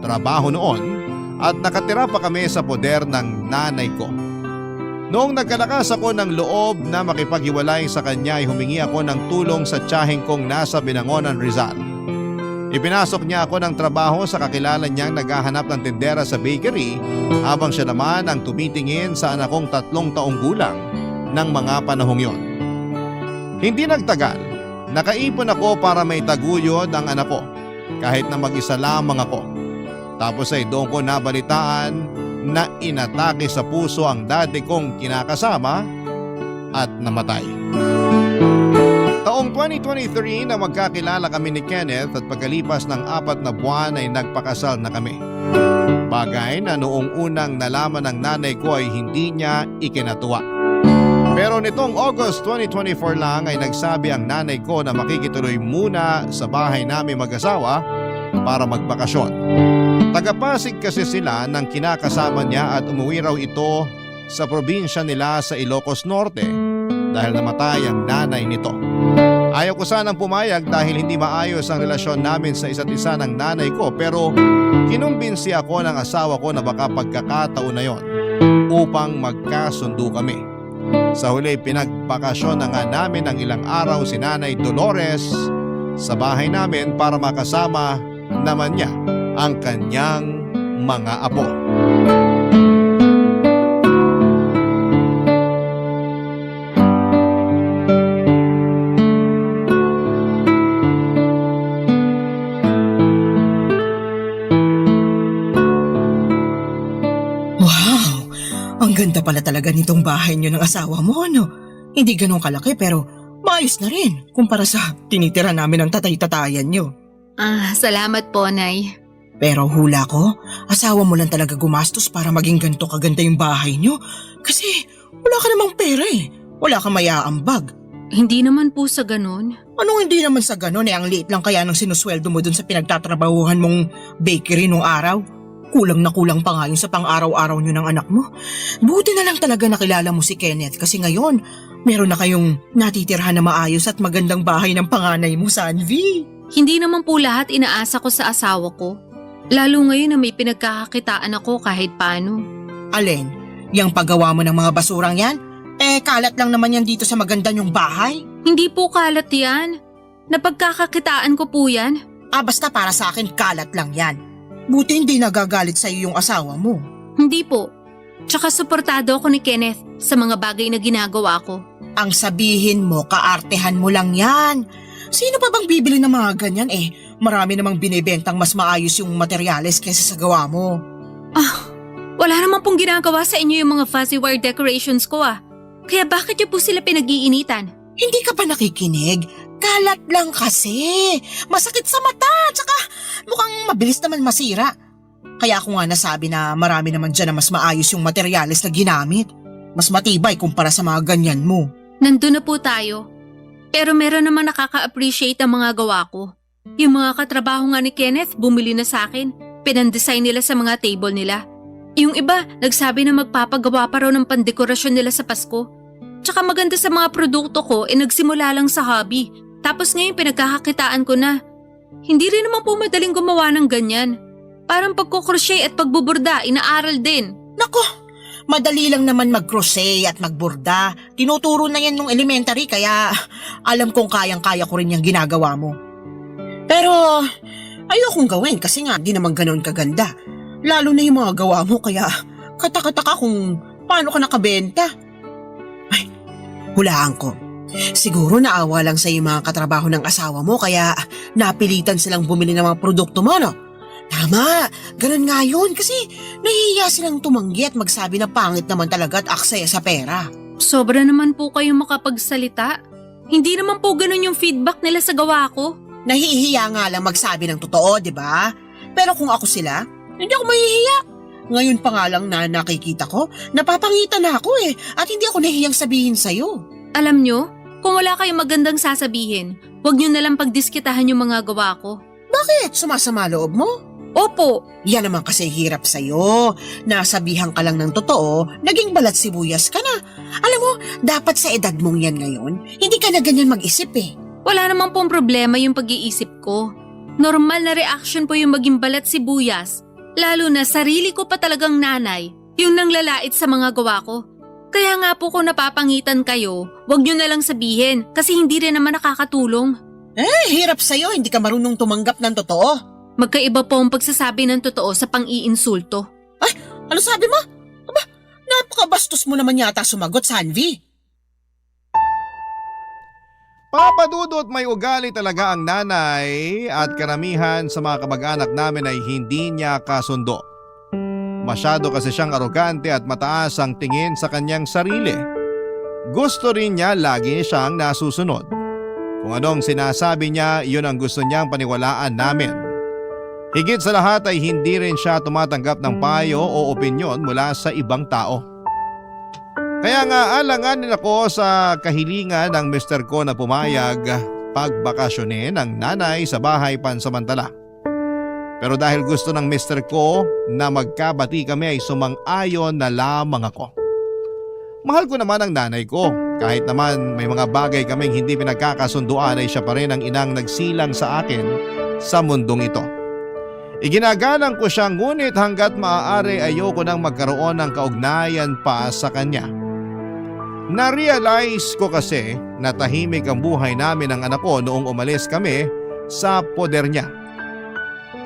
trabaho noon at nakatira pa kami sa poder ng nanay ko. Noong nagkalakas ako ng loob na makipaghiwalay sa kanya ay humingi ako ng tulong sa tiyaheng kong nasa Binangonan, Rizal. Ipinasok niya ako ng trabaho sa kakilala niyang naghahanap ng tindera sa bakery habang siya naman ang tumitingin sa anak kong 3 taong gulang ng mga panahong yon. Hindi nagtagal, nakaipon ako para may taguyod ang anak ko kahit na mag-isa lamang ako. Tapos ay doon ko nabalitaan na inatake sa puso ang dati kong kinakasama at namatay. Taong 2023 na magkakilala kami ni Kenneth at pagkalipas ng 4 na buwan ay nagpakasal na kami. Bagay na noong unang nalaman ng nanay ko ay hindi niya ikinatuwa. Pero nitong August 2024 lang ay nagsabi ang nanay ko na makikituloy muna sa bahay namin mag-asawa para magbakasyon. Taga-Pasig kasi sila ng kinakasama niya at umuwi raw ito sa probinsya nila sa Ilocos Norte dahil namatay ang nanay nito. Ayaw ko sanang pumayag dahil hindi maayos ang relasyon namin sa isa't isa ng nanay ko pero kinumbinsi ako ng asawa ko na baka pagkakataon na yon upang magkasundo kami. Sa huli pinagbakasyon na nga namin ng ilang araw si Nanay Dolores sa bahay namin para makasama naman niya ang kanyang mga apo. Wow! Ang ganda pala talaga nitong bahay niyo ng asawa mo, no? Hindi ganun kalaki pero maayos na rin kumpara sa tinitira namin ng tatay-tatayan niyo. Salamat po, Nay. Pero hula ko, asawa mo lang talaga gumastos para maging ganito kaganda yung bahay niyo. Kasi wala ka namang pera eh. Wala kang mayaambag. Hindi naman po sa ganun. Anong hindi naman sa ganun eh? Ang liit lang kaya ng sinusweldo mo dun sa pinagtatrabahuhan mong bakery nung araw. Kulang na kulang pa nga yun sa pang-araw-araw niyo ng anak mo. Buti na lang talaga nakilala mo si Kenneth kasi ngayon meron na kayong natitirhan na maayos at magandang bahay ng panganay mo, Sanvi. Hindi naman po lahat inaasa ko sa asawa ko. Lalo ngayon na may pinagkakakitaan ako kahit paano. Alin? Yang paggawa mo ng mga basurang yan? Kalat lang naman yan dito sa maganda niyong bahay. Hindi po kalat yan. Napagkakakitaan ko po yan. Basta para sa akin kalat lang yan. Buti hindi nagagalit sa'yo yung asawa mo. Hindi po. Tsaka suportado ako ni Kenneth sa mga bagay na ginagawa ko. Ang sabihin mo, kaartehan mo lang yan. Sino pa bang bibili ng mga ganyan Marami namang binibentang mas maayos yung materyales kaysa sa gawa mo. Wala naman pong ginagawa sa inyo yung mga fuzzy wire decorations ko Kaya bakit niyo po sila pinag-iinitan? Hindi ka pa nakikinig? Kalat lang kasi. Masakit sa mata, tsaka mukhang mabilis naman masira. Kaya ako nga nasabi na marami naman dyan na mas maayos yung materyales na ginamit. Mas matibay kumpara sa mga ganyan mo. Nandun na po tayo. Pero meron naman nakaka-appreciate ang mga gawa ko. Yung mga katrabaho nga ni Kenneth bumili na sa akin. Pinandesign nila sa mga table nila. Yung iba, nagsabi na magpapagawa pa raw ng pandekorasyon nila sa Pasko. Tsaka maganda sa mga produkto ko, nagsimula lang sa hobby. Tapos ngayon pinagkakakitaan ko na. Hindi rin naman po madaling gumawa ng ganyan. Parang pagkukrochet at pagbuburda, inaaral din. Nako, madali lang naman mag-crochet at magborda. Tinuturo na yan nung elementary kaya alam kong kayang-kaya ko rin yung ginagawa mo. Pero ayokong gawin kasi nga di naman ganoon kaganda. Lalo na yung mga gawa mo kaya katakataka kung paano ka nakabenta. Ay, hulaan ko. Siguro naawa lang sa yung mga katrabaho ng asawa mo kaya napilitan silang bumili ng mga produkto mo, no? Tama, ganun nga yun kasi nahihiya silang tumanggi at magsabi na pangit naman talaga at aksaya sa pera. Sobra naman po kayong makapagsalita. Hindi naman po ganun yung feedback nila sa gawa ko. Nahihiya nga lang magsabi ng totoo, di ba? Pero kung ako sila, hindi ako mahihiya. Ngayon pa nga lang na nakikita ko, napapangitan na ako at hindi ako nahihiyang sabihin sa'yo. Alam nyo, kung wala kayong magandang sasabihin, huwag nyo nalang pagdiskitahan yung mga gawa ko. Bakit? Sumasama loob mo? Opo, Yan naman kasi hirap sa'yo. Nasabihan ka lang ng totoo, naging balat sibuyas ka na. Alam mo, dapat sa edad mong yan ngayon, hindi ka na ganyan mag-isip wala naman pong problema yung pag-iisip ko. Normal na reaction po yung maging balat sibuyas. Lalo na sarili ko pa talagang nanay, yung nanglalait sa mga gawa ko. Kaya nga po kung napapangitan kayo, wag nyo na lang sabihin kasi hindi rin naman nakakatulong. Hirap sa'yo, hindi ka marunong tumanggap ng totoo. Magkaiba po ang pagsasabi ng totoo sa pang-iinsulto. Ano sabi mo? Aba, napakabastos mo naman yata sumagot, Sanvi. Papa Dudut, may ugali talaga ang nanay at karamihan sa mga kamag-anak namin ay hindi niya kasundo. Masyado kasi siyang arogante at mataas ang tingin sa kanyang sarili. Gusto rin niya lagi siyang nasusunod. Kung anong sinasabi niya, yun ang gusto niyang paniwalaan namin. Higit sa lahat ay hindi rin siya tumatanggap ng payo o opinyon mula sa ibang tao. Kaya nga alanganin ako sa kahilingan ng mister ko na pumayag pagbakasyonin ang nanay sa bahay pansamantala. Pero dahil gusto ng mister ko na magkabati kami ay sumang-ayon na lamang ako. Mahal ko naman ang nanay ko. Kahit naman may mga bagay kaming hindi pinagkakasunduan ay siya pa rin ang inang nagsilang sa akin sa mundong ito. Iginagalang ko siya ngunit hanggat maaari ayoko nang magkaroon ng kaugnayan pa sa kanya. Na-realize ko kasi na tahimik ang buhay namin ng anak ko noong umalis kami sa poder niya.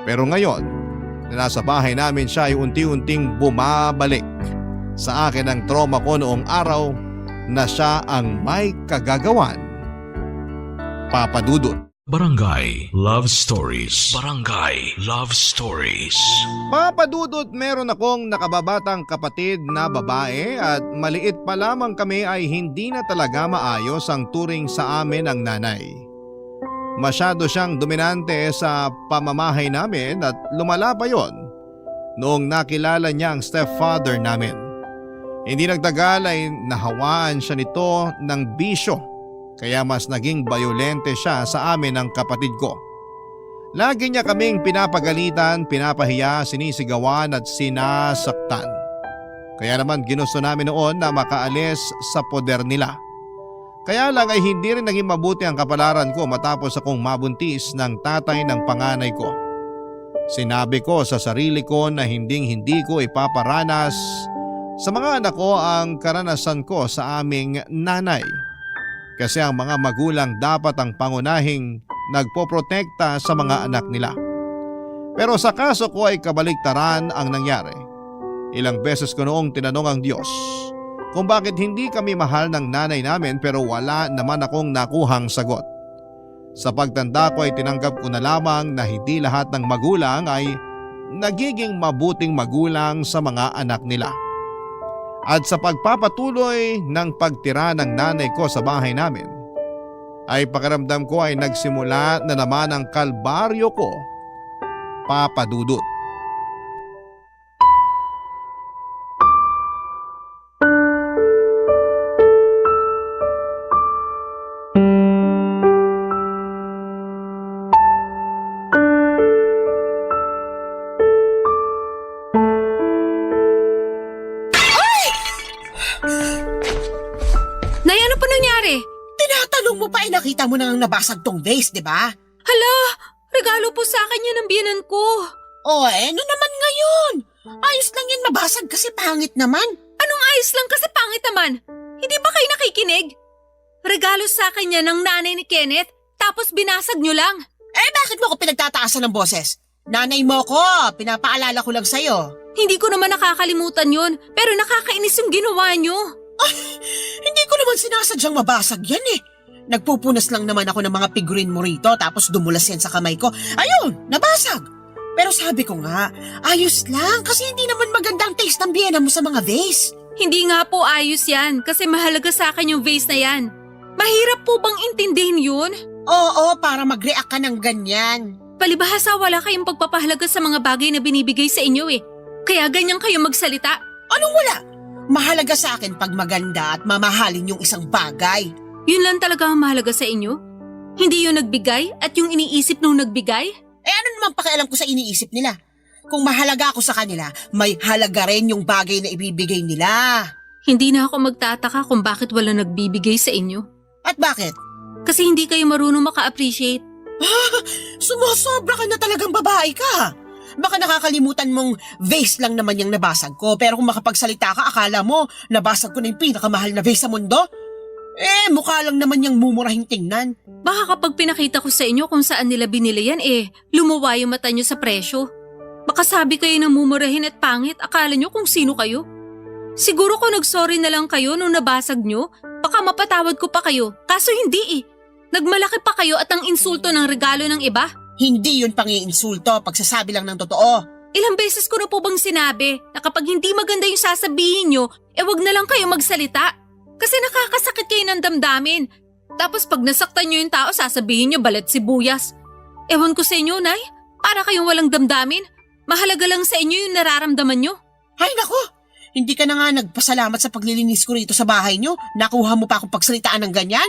Pero ngayon, na nasa bahay namin siya ay unti-unting bumabalik sa akin ang trauma ko noong araw na siya ang may kagagawan. Papa Dudut. Barangay Love Stories. Barangay Love Stories. Papa Dudut, meron akong nakababatang kapatid na babae at maliit pa lamang kami ay hindi na talaga maayos ang turing sa amin ng nanay. Masyado siyang dominante sa pamamahay namin at lumala pa yon noong nakilala niya ang stepfather namin. Hindi nagtagal ay nahawaan siya nito ng bisyo. Kaya mas naging bayolente siya sa amin ng kapatid ko. Lagi niya kaming pinapagalitan, pinapahiya, sinisigawan at sinasaktan. Kaya naman ginusto namin noon na makaalis sa poder nila. Kaya lang ay hindi rin naging mabuti ang kapalaran ko matapos akong mabuntis ng tatay ng panganay ko. Sinabi ko sa sarili ko na hindi ko ipaparanas sa mga anak ko ang karanasan ko sa aming nanay. Kasi ang mga magulang dapat ang pangunahing nagpoprotekta sa mga anak nila. Pero sa kaso ko ay kabaligtaran ang nangyari. Ilang beses ko noong tinanong ang Diyos kung bakit hindi kami mahal ng nanay namin pero wala naman akong nakuhang sagot. Sa pagtanda ko ay tinanggap ko na lamang na hindi lahat ng magulang ay nagiging mabuting magulang sa mga anak nila. At sa pagpapatuloy ng pagtira ng nanay ko sa bahay namin, ay pakiramdam ko ay nagsimula na naman ang kalbaryo ko, Papa Dudut. nakita mo nang nabasag tong vase, di ba? Hala, regalo po sa akin yan ng biyanan ko. Ano naman ngayon? Ayos lang yan mabasag kasi pangit naman. Anong ayos lang kasi pangit naman? Hindi ba kayo nakikinig? Regalo sa akin yan ng nanay ni Kenneth, tapos binasag nyo lang. Bakit mo ako pinagtataasan ng boses? Nanay mo ko, pinapaalala ko lang sa'yo. Hindi ko naman nakakalimutan yun, pero nakakainis yung ginawa nyo. Hindi ko naman sinasadyang mabasag yan eh. Nagpupunas lang naman ako ng mga figurine mo rito tapos dumulas yan sa kamay ko. Ayun, nabasag. Pero sabi ko nga, ayos lang kasi hindi naman magandang taste ng biyena mo sa mga vase. Hindi nga po ayos yan kasi mahalaga sa akin yung vase na yan. Mahirap po bang intindihin yun? Oo, para mag-react ka ng ganyan. Palibhasa wala kayong pagpapahalaga sa mga bagay na binibigay sa inyo eh. Kaya ganyan kayo magsalita. Anong wala? Mahalaga sa akin pag maganda at mamahalin yung isang bagay. Yun lang talaga ang mahalaga sa inyo? Hindi yung nagbigay at yung iniisip nung nagbigay? Ano naman pakialam ko sa iniisip nila? Kung mahalaga ako sa kanila, may halaga rin yung bagay na ibibigay nila. Hindi na ako magtataka kung bakit wala nagbibigay sa inyo. At bakit? Kasi hindi kayo marunong maka-appreciate. Sumusobra ka na talagang babae ka. Baka nakakalimutan mong vase lang naman yung nabasag ko, pero kung makapagsalita ka, akala mo nabasag ko na yung pinakamahal na vase sa mundo? Mukha lang naman yung mumurahing tingnan. Baka kapag pinakita ko sa inyo kung saan nila binili yan lumuwa yung mata nyo sa presyo. Baka sabi kayo ng mumurahin at pangit, akala nyo kung sino kayo. Siguro kung nagsorry na lang kayo nung nabasag nyo, baka mapatawad ko pa kayo. Kaso hindi Nagmalaki pa kayo at ang insulto ng regalo ng iba. Hindi yun pang-iinsulto, pagsasabi lang ng totoo. Ilang beses ko na po bang sinabi na kapag hindi maganda yung sasabihin nyo, wag na lang kayo magsalita. Kasi nakakasakit kayo ng damdamin. Tapos pag nasaktan nyo yung tao, sasabihin nyo balat sibuyas. Ewan ko sa inyo, Nay. Para kayong walang damdamin. Mahalaga lang sa inyo yung nararamdaman nyo. Ay nako, hindi ka na nga nagpasalamat sa paglilinis ko rito sa bahay nyo. Nakuha mo pa akong pagsalitaan ng ganyan?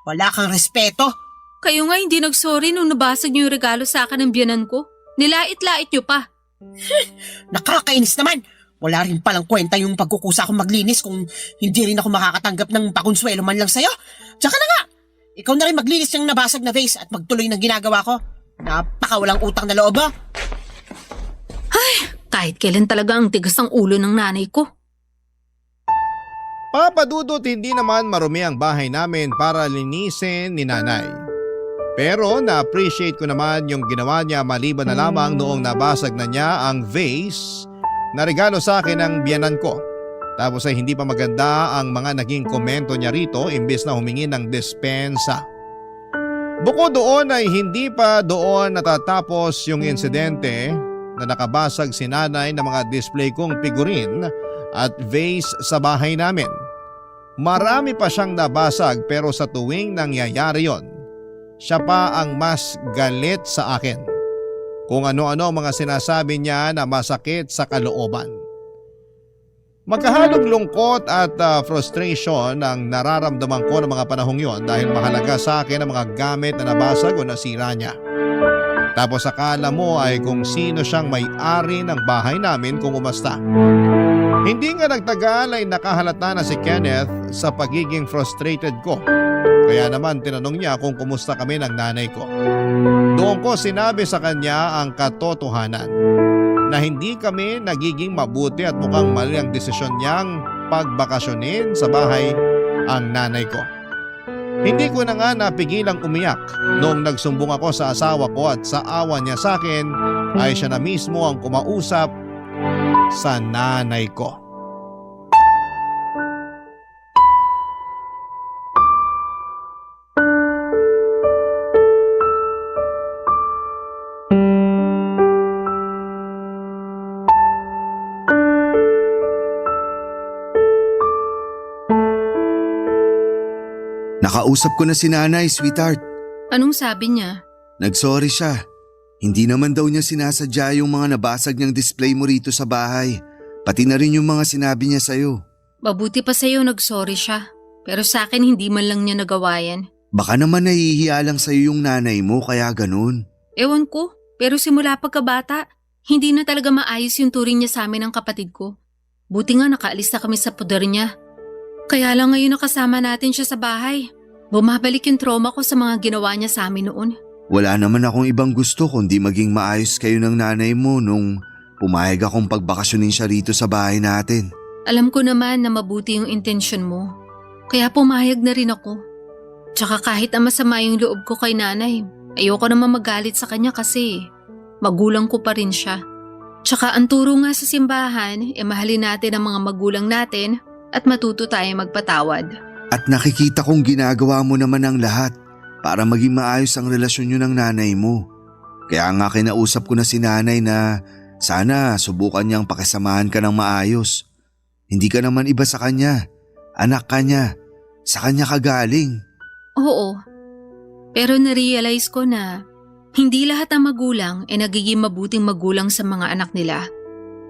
Wala kang respeto. Kayo nga hindi nagsorry nung nabasag nyo yung regalo sa akin ng biyanan ko. Nilait-lait nyo pa. Nakakainis naman. Wala rin palang kwenta yung pagkukusa akong maglinis kung hindi rin ako makakatanggap ng pakonsuelo man lang sa'yo. Tsaka na nga, ikaw na rin maglinis ng nabasag na vase at magtuloy ng ginagawa ko. Napakawalang utang na loob. Ay, kahit kailan talaga ang tigas ang ulo ng nanay ko. Papadudot hindi naman marumi ang bahay namin para linisin ni nanay. Pero na-appreciate ko naman yung ginawa niya maliban na lamang noong nabasag na niya ang vase na regalo sa akin ng biyanan ko. Tapos ay hindi pa maganda ang mga naging komento niya rito imbes na humingi ng dispensa. Bukod doon ay hindi pa doon natatapos yung insidente na nakabasag si nanay ng mga display kong figurine at vase sa bahay namin. Marami pa siyang nabasag pero sa tuwing nangyayari yon, siya pa ang mas galit sa akin. Kung ano-ano mga sinasabi niya na masakit sa kalooban. Magkahalong lungkot at frustration ang nararamdaman ko ng mga panahong yon dahil mahalaga sa akin ang mga gamit na nabasag o nasira niya. Tapos akala mo ay kung sino siyang may-ari ng bahay namin kung umasta. Hindi nga nagtagal ay nakahalata na si Kenneth sa pagiging frustrated ko. Kaya naman tinanong niya kung kumusta kami ng nanay ko. Doon ko sinabi sa kanya ang katotohanan na hindi kami nagiging mabuti at mukhang mali ang desisyon niyang pagbakasyonin sa bahay ang nanay ko. Hindi ko na nga napigilang umiyak noong nagsumbong ako sa asawa ko at sa awa niya sa akin ay siya na mismo ang kumausap sa nanay ko. Nakausap ko na si nanay, sweetheart. Anong sabi niya? Nagsorry siya. Hindi naman daw niya sinasadya yung mga nabasag niyang display mo rito sa bahay. Pati na rin yung mga sinabi niya sa'yo. Mabuti pa sa'yo nagsorry siya. Pero sa akin hindi man lang niya nagawa yan. Baka naman nahihiya lang sa'yo yung nanay mo kaya ganun. Ewan ko, pero simula pagkabata, hindi na talaga maayos yung turing niya sa amin ng kapatid ko. Buti nga nakaalis na kami sa poder niya. Kaya lang ngayon nakasama natin siya sa bahay. Bumabalik yung trauma ko sa mga ginawa niya sa amin noon. Wala naman akong ibang gusto kundi maging maayos kayo ng nanay mo nung pumayag akong pagbakasyonin siya rito sa bahay natin. Alam ko naman na mabuti yung intensyon mo. Kaya pumayag na rin ako. Tsaka kahit na masama yung loob ko kay nanay, ayoko naman magalit sa kanya kasi magulang ko pa rin siya. Tsaka ang turo nga sa simbahan, mahalin natin ang mga magulang natin at matuto tayo magpatawad. At nakikita kong ginagawa mo naman ang lahat para maging maayos ang relasyon niyo ng nanay mo. Kaya nga kinausap ko na si nanay na sana subukan niyang pakisamahan ka ng maayos. Hindi ka naman iba sa kanya. Anak ka niya. Sa kanya ka galing. Oo. Pero narealize ko na hindi lahat ng magulang ay nagiging mabuting magulang sa mga anak nila.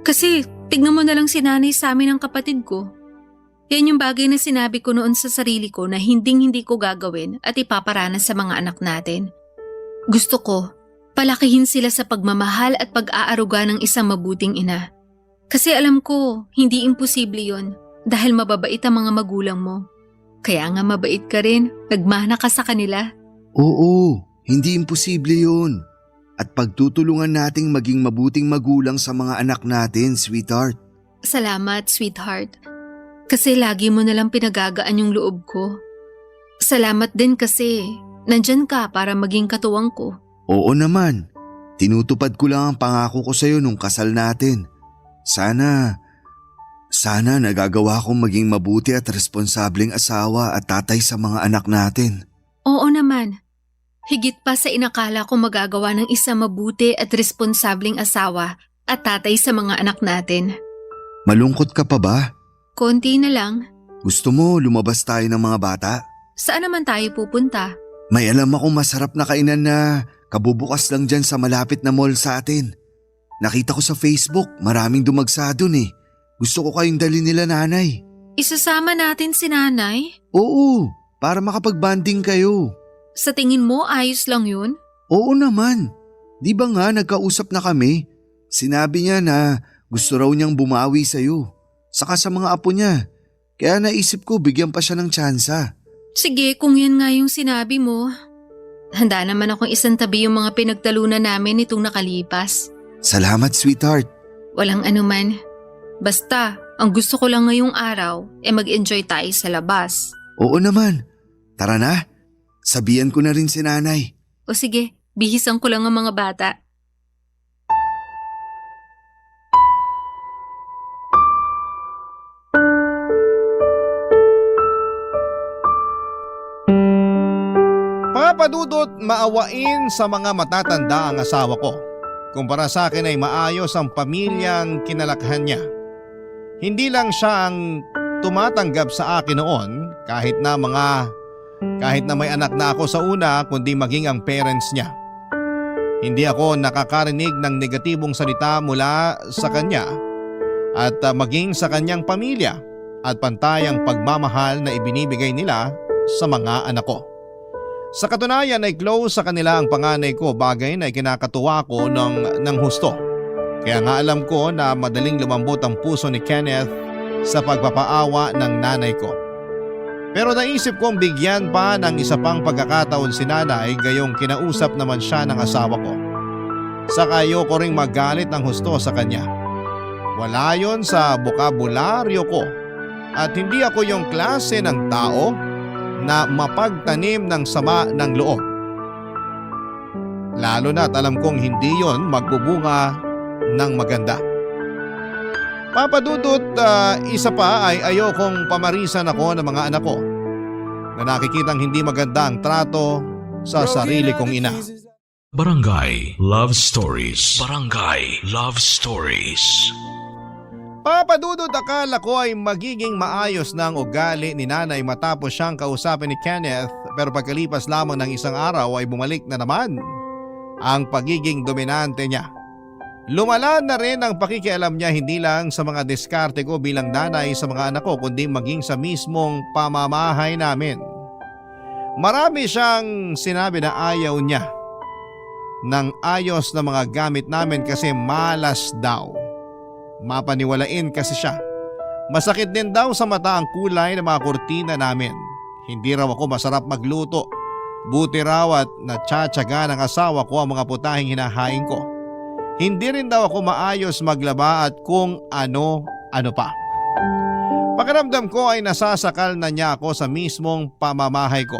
Kasi tignan mo na lang si nanay sa amin ng kapatid ko. Yan yung bagay na sinabi ko noon sa sarili ko na hindi ko gagawin at ipaparanas sa mga anak natin. Gusto ko, palakihin sila sa pagmamahal at pag-aaruga ng isang mabuting ina. Kasi alam ko, hindi imposible yon dahil mababait ang mga magulang mo. Kaya nga mabait ka rin, nagmana ka sa kanila. Oo, hindi imposible yun. At pagtutulungan nating maging mabuting magulang sa mga anak natin, sweetheart. Salamat, sweetheart. Kasi lagi mo nalang pinagagaan yung loob ko. Salamat din kasi nandyan ka para maging katuwang ko. Oo naman. Tinutupad ko lang ang pangako ko sa'yo nung kasal natin. Sana nagagawa kong maging mabuti at responsableng asawa at tatay sa mga anak natin. Oo naman. Higit pa sa inakala ko magagawa ng isang mabuti at responsableng asawa at tatay sa mga anak natin. Malungkot ka pa ba? Konti na lang. Gusto mo lumabas tayo ng mga bata? Saan naman tayo pupunta? May alam akong masarap na kainan na kabubukas lang dyan sa malapit na mall sa atin. Nakita ko sa Facebook, maraming dumagsa dun eh. Gusto ko kayong dali nila nanay. Isasama natin si nanay? Oo, para makapag-banding kayo. Sa tingin mo ayos lang yun? Oo naman. Di ba nga nagkausap na kami? Sinabi niya na gusto raw niyang bumawi sa'yo. Saka sa mga apo niya. Kaya naisip ko bigyan pa siya ng tsansa. Sige, kung yan nga yung sinabi mo. Handa naman akong isang tabi yung mga pinagtalunan namin nitong nakalipas. Salamat, sweetheart. Walang anuman. Basta, ang gusto ko lang ngayong araw mag-enjoy tayo sa labas. Oo naman. Tara na. Sabihan ko na rin si nanay. O sige, bihisan ko lang ang mga bata. Papadudot maawain sa mga matatanda ang asawa ko. Kumpara sa akin ay maayos ang pamilyang kinalakhan niya. Hindi lang siya ang tumatanggap sa akin noon kahit na may anak na ako sa una kundi maging ang parents niya. Hindi ako nakakarinig ng negatibong salita mula sa kanya at maging sa kanyang pamilya at pantayang pagmamahal na ibinibigay nila sa mga anak ko. Sa katunayan ay close sa kanila ang panganay ko, bagay na ikinakatuwa ko ng husto. Kaya nga alam ko na madaling lumambot ang puso ni Kenneth sa pagpapaawa ng nanay ko. Pero naisip kong bigyan pa ng isa pang pagkakataon si nanay gayong kinausap naman siya ng asawa ko. Saka ayoko ring magalit ng husto sa kanya. Wala yon sa bokabularyo ko at hindi ako yung klase ng tao na mapagtanim ng sama ng loob. Lalo na't alam kong hindi yon magbubunga ng maganda. Papadudot, isa pa ay ayokong pamarisan ako ng mga anak ko na nakikitang hindi maganda ang trato sa sarili kong ina. Barangay Love Stories. Barangay Love Stories. Papadudod, akala ko ay magiging maayos na ang ugali ni nanay matapos siyang kausapin ni Kenneth, pero pagkalipas lamang ng isang araw ay bumalik na naman ang pagiging dominante niya. Lumala na rin ang pakikialam niya hindi lang sa mga diskarte ko bilang nanay sa mga anak ko kundi maging sa mismong pamamahay namin. Marami siyang sinabi na ayaw niya ng ayos na mga gamit namin kasi malas daw. Mapaniwalain kasi siya. Masakit din daw sa mata ang kulay ng mga kurtina namin. Hindi raw ako masarap magluto. Buti raw at natsatsaga ng asawa ko ang mga putahing hinahain ko. Hindi rin daw ako maayos maglaba at kung ano pa. Pakiramdam ko ay nasasakal na niya ako sa mismong pamamahay ko.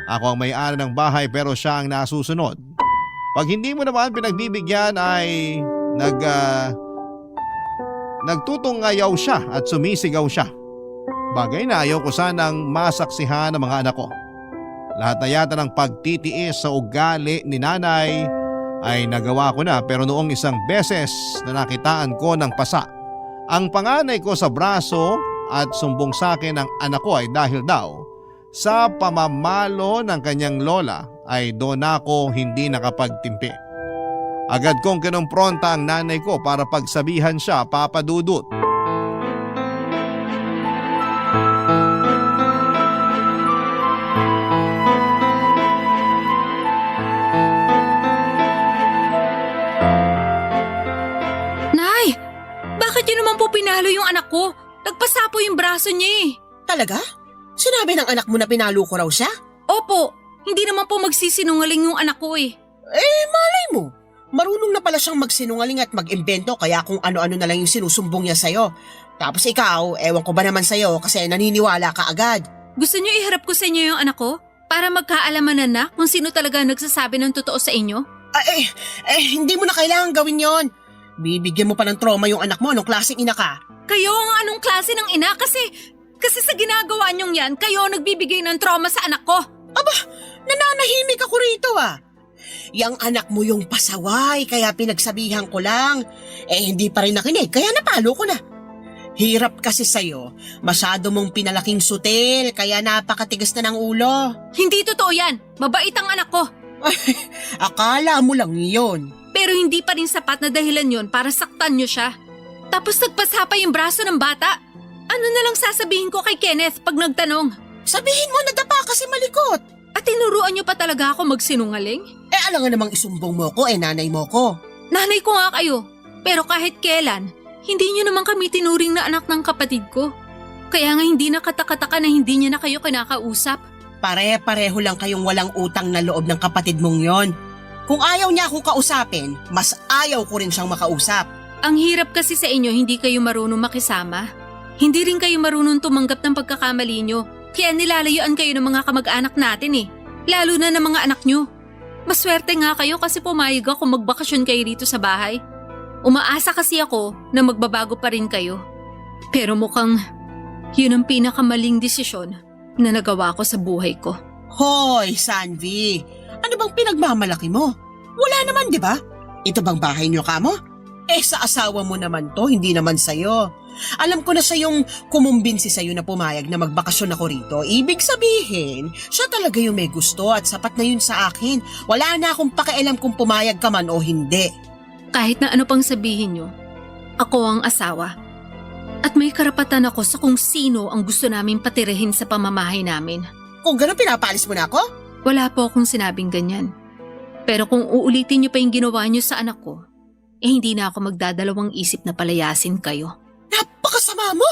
Ako ang may-ari ng bahay pero siya ang nasusunod. Pag hindi mo naman pinagbibigyan ay nagtutungayaw siya at sumisigaw siya. Bagay na ayaw ko sanang masaksihan ng mga anak ko. Lahat na yata ng pagtitiis sa ugali ni nanay ay nagawa ko na pero noong isang beses na nakitaan ko ng pasa ang panganay ko sa braso at sumbong sa akin ang anak ko ay dahil daw sa pamamalo ng kanyang lola ay doon ako hindi nakapagtimpi. Agad kong kinumpronta ang nanay ko para pagsabihan siya, Papa Dudut. Nay, bakit yun naman po pinalo yung anak ko? Nagpasa po yung braso niya eh. Talaga? Sinabi ng anak mo na pinalo ko raw siya? Opo, hindi naman po magsisinungaling yung anak ko eh. Malay mo. Marunong na pala siyang magsinungaling at mag-imbento kaya kung ano-ano na lang yung sinusumbong niya sa'yo. Tapos ikaw, ewan ko ba naman sa'yo kasi naniniwala ka agad. Gusto niyo iharap ko sa inyo yung anak ko? Para magkaalaman na kung sino talaga nagsasabi ng totoo sa inyo? Hindi mo na kailangan gawin yon. Bibigyan mo pa ng trauma yung anak mo. Anong klaseng ina ka? Kayo ang anong klase ng ina kasi sa ginagawa niyong yan, kayo nagbibigay ng trauma sa anak ko. Aba, nananahimik ako rito ah. Yang anak mo yung pasaway kaya pinagsabihan ko lang. Hindi pa rin nakinig kaya napalo ko na. Hirap kasi sa'yo. Masyado mong pinalaking sutil kaya napakatigas na ng ulo. Hindi totoo yan. Mabait ang anak ko. Akala mo lang yun. Pero hindi pa rin sapat na dahilan yon para saktan niyo siya. Tapos nagpasa pa yung braso ng bata. Ano na lang sasabihin ko kay Kenneth pag nagtanong? Sabihin mo nadapa kasi malikot. At tinuruan niyo pa talaga ako magsinungaling? Alam nga namang isumbong mo ko nanay mo ko. Nanay ko nga kayo. Pero kahit kailan, hindi niyo naman kami tinuring na anak ng kapatid ko. Kaya nga hindi nakatakataka na hindi niya na kayo kinakausap. Pare-pareho lang kayong walang utang na loob ng kapatid mong yon. Kung ayaw niya akong kausapin, mas ayaw ko rin siyang makausap. Ang hirap kasi sa inyo hindi kayo marunong makisama. Hindi rin kayo marunong tumanggap ng pagkakamali niyo. Kaya nilalayuan kayo ng mga kamag-anak natin eh. Lalo na ng mga anak niyo. Maswerte nga kayo kasi pumayag ako magbakasyon kayo dito sa bahay. Umaasa kasi ako na magbabago pa rin kayo. Pero mukhang yun ang pinakamaling desisyon na nagawa ko sa buhay ko. Hoy, Sanvi! Ano bang pinagmamalaki mo? Wala naman, di ba? Ito bang bahay niyo kamo? Sa asawa mo naman to, hindi naman sa'yo. Alam ko na siya yung kumumbinsi sa'yo na pumayag na magbakasyon ako rito. Ibig sabihin, siya talaga yung may gusto at sapat na yun sa akin. Wala na akong pakialam kung pumayag ka man o hindi. Kahit na ano pang sabihin niyo, ako ang asawa. At may karapatan ako sa kung sino ang gusto namin patirahin sa pamamahay namin. Kung gano'n pinapaalis mo na ako? Wala po akong sinabing ganyan. Pero kung uulitin niyo pa yung ginawa niyo sa anak ko, hindi na ako magdadalawang isip na palayasin kayo. Napakasama mo!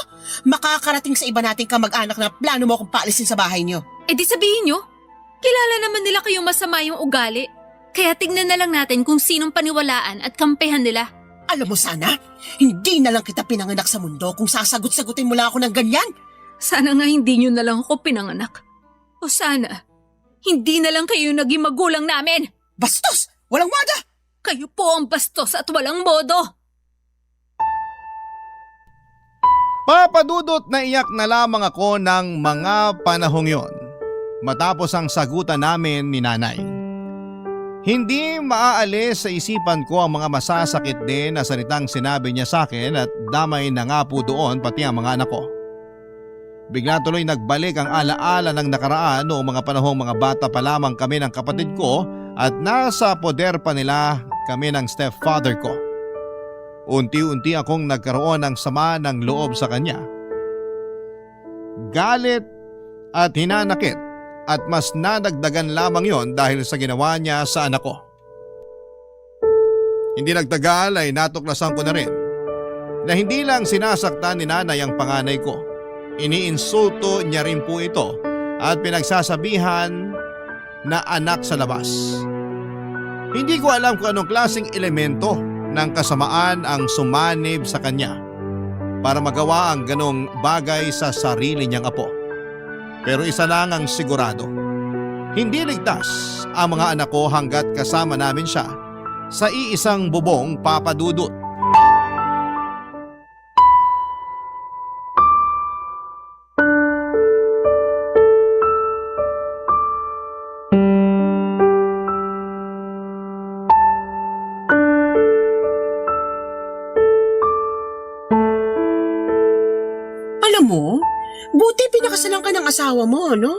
Makakarating sa iba nating kamag-anak na plano mo akong paalisin sa bahay niyo. Di sabihin niyo, kilala naman nila kayong masama yung ugali. Kaya tignan na lang natin kung sinong paniwalaan at kampehan nila. Alam mo sana, hindi na lang kita pinanganak sa mundo kung sasagot-sagutin mo lang ako ng ganyan. Sana nga hindi niyo na lang ako pinanganak. O sana, hindi na lang kayo naging magulang namin. Bastos! Walang wada! Kayo po ang bastos at walang modo. Papadudot na iyak na lamang ako ng mga panahong yon matapos ang sagutan namin ni nanay. Hindi maaalis sa isipan ko ang mga masasakit din na salitang sinabi niya sa akin at damay na nga po doon pati ang mga anak ko. Bigla tuloy nagbalik ang alaala ng nakaraan noong mga panahong mga bata pa lamang kami ng kapatid ko at nasa poder pa nila kami ng stepfather ko. Unti-unti akong nagkaroon ng sama ng loob sa kanya. Galit at hinanakit at mas nadagdagan lamang yon dahil sa ginawa niya sa anak ko. Hindi nagtagal ay natuklasan ko na rin na hindi lang sinasaktan ni nanay ang panganay ko. Iniinsulto niya rin po ito at pinagsasabihan na anak sa labas. Hindi ko alam kung anong klaseng elemento ng kasamaan ang sumanib sa kanya para magawa ang ganong bagay sa sarili niyang apo. Pero isa lang ang sigurado, hindi ligtas ang mga anak ko hanggat kasama namin siya sa iisang bubong papadudot. Alam mo, buti pinakasalan ka ng asawa mo, no?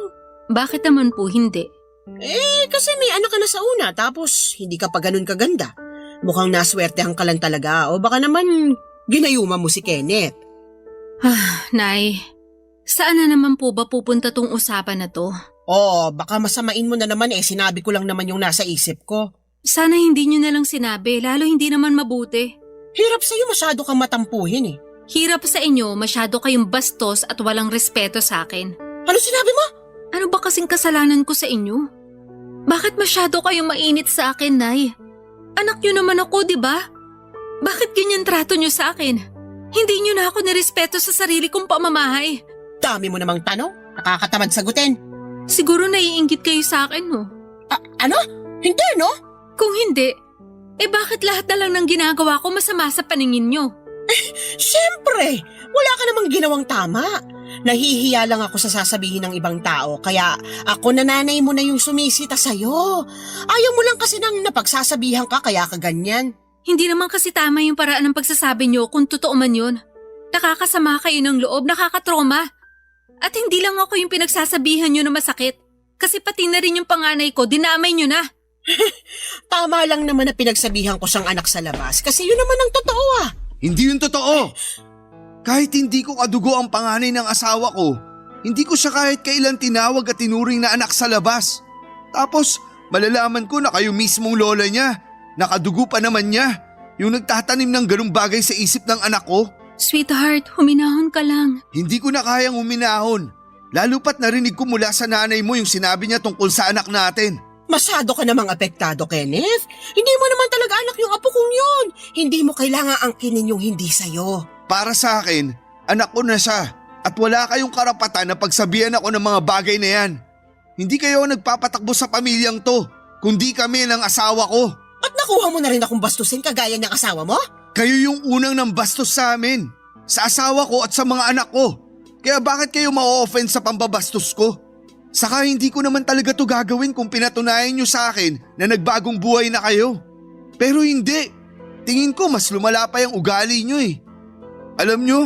Bakit naman po hindi? Kasi may anak ka na sa una tapos hindi ka pa ganun kaganda. Mukhang naswertehan ka lang talaga o baka naman ginayuma mo si Kenneth. Nay, saan na naman po ba pupunta tong usapan na to? Baka masamain mo na naman sinabi ko lang naman yung nasa isip ko. Sana hindi nyo na lang sinabi, lalo hindi naman mabuti. Hirap sa'yo masyado kang matampuhin Hirap sa inyo, masyado kayong bastos at walang respeto sa akin. Ano sinabi mo? Ano ba kasing kasalanan ko sa inyo? Bakit masyado kayong mainit sa akin, Nay? Anak nyo naman ako, di ba? Bakit ganyan trato nyo sa akin? Hindi nyo na ako nirespeto sa sarili kong pamamahay. Dami mo namang tanong, nakakatamad sagutin. Siguro naiinggit kayo sa akin, no? Ano? Hindi, no? Kung hindi, bakit lahat na lang ng ginagawa ko masama sa paningin nyo? Siyempre, wala ka namang ginawang tama. Nahihiya lang ako sa sasabihin ng ibang tao, kaya ako na nanay mo na yung sumisita sa'yo. Ayaw mo lang kasi nang napagsasabihan ka kaya ka ganyan. Hindi naman kasi tama yung paraan ng pagsasabi nyo kung totoo man yun. Nakakasama kayo ng loob, nakakatroma. At hindi lang ako yung pinagsasabihan nyo na masakit. Kasi pati na rin yung panganay ko, dinamay nyo na. Tama lang naman na pinagsabihan ko siyang anak sa labas kasi yun naman ang totoo Hindi yun totoo. Kahit hindi ko kadugo ang panganay ng asawa ko, hindi ko siya kahit kailan tinawag at tinuring na anak sa labas. Tapos malalaman ko na kayo mismong lola niya, nakadugo pa naman niya, yung nagtatanim ng ganung bagay sa isip ng anak ko. Sweetheart, huminahon ka lang. Hindi ko na kayang huminahon. Lalo pat narinig ko mula sa nanay mo yung sinabi niya tungkol sa anak natin. Masyado ka namang apektado, Kenneth. Hindi mo naman talaga anak yung apo kong yun. Hindi mo kailangan angkinin yung hindi sa'yo. Para sa akin, anak ko na siya at wala kayong karapatan na pagsabihan ako ng mga bagay na yan. Hindi kayo nagpapatakbo sa pamilyang to, kundi kami ng asawa ko. At nakuha mo na rin akong bastusin kagaya ng asawa mo? Kayo yung unang nang bastos sa amin, sa asawa ko at sa mga anak ko. Kaya bakit kayo ma-offend sa pambabastos ko? Saka hindi ko naman talaga to gagawin kung pinatunayan nyo sa akin na nagbagong buhay na kayo. Pero hindi. Tingin ko mas lumala pa yung ugali nyo Alam nyo,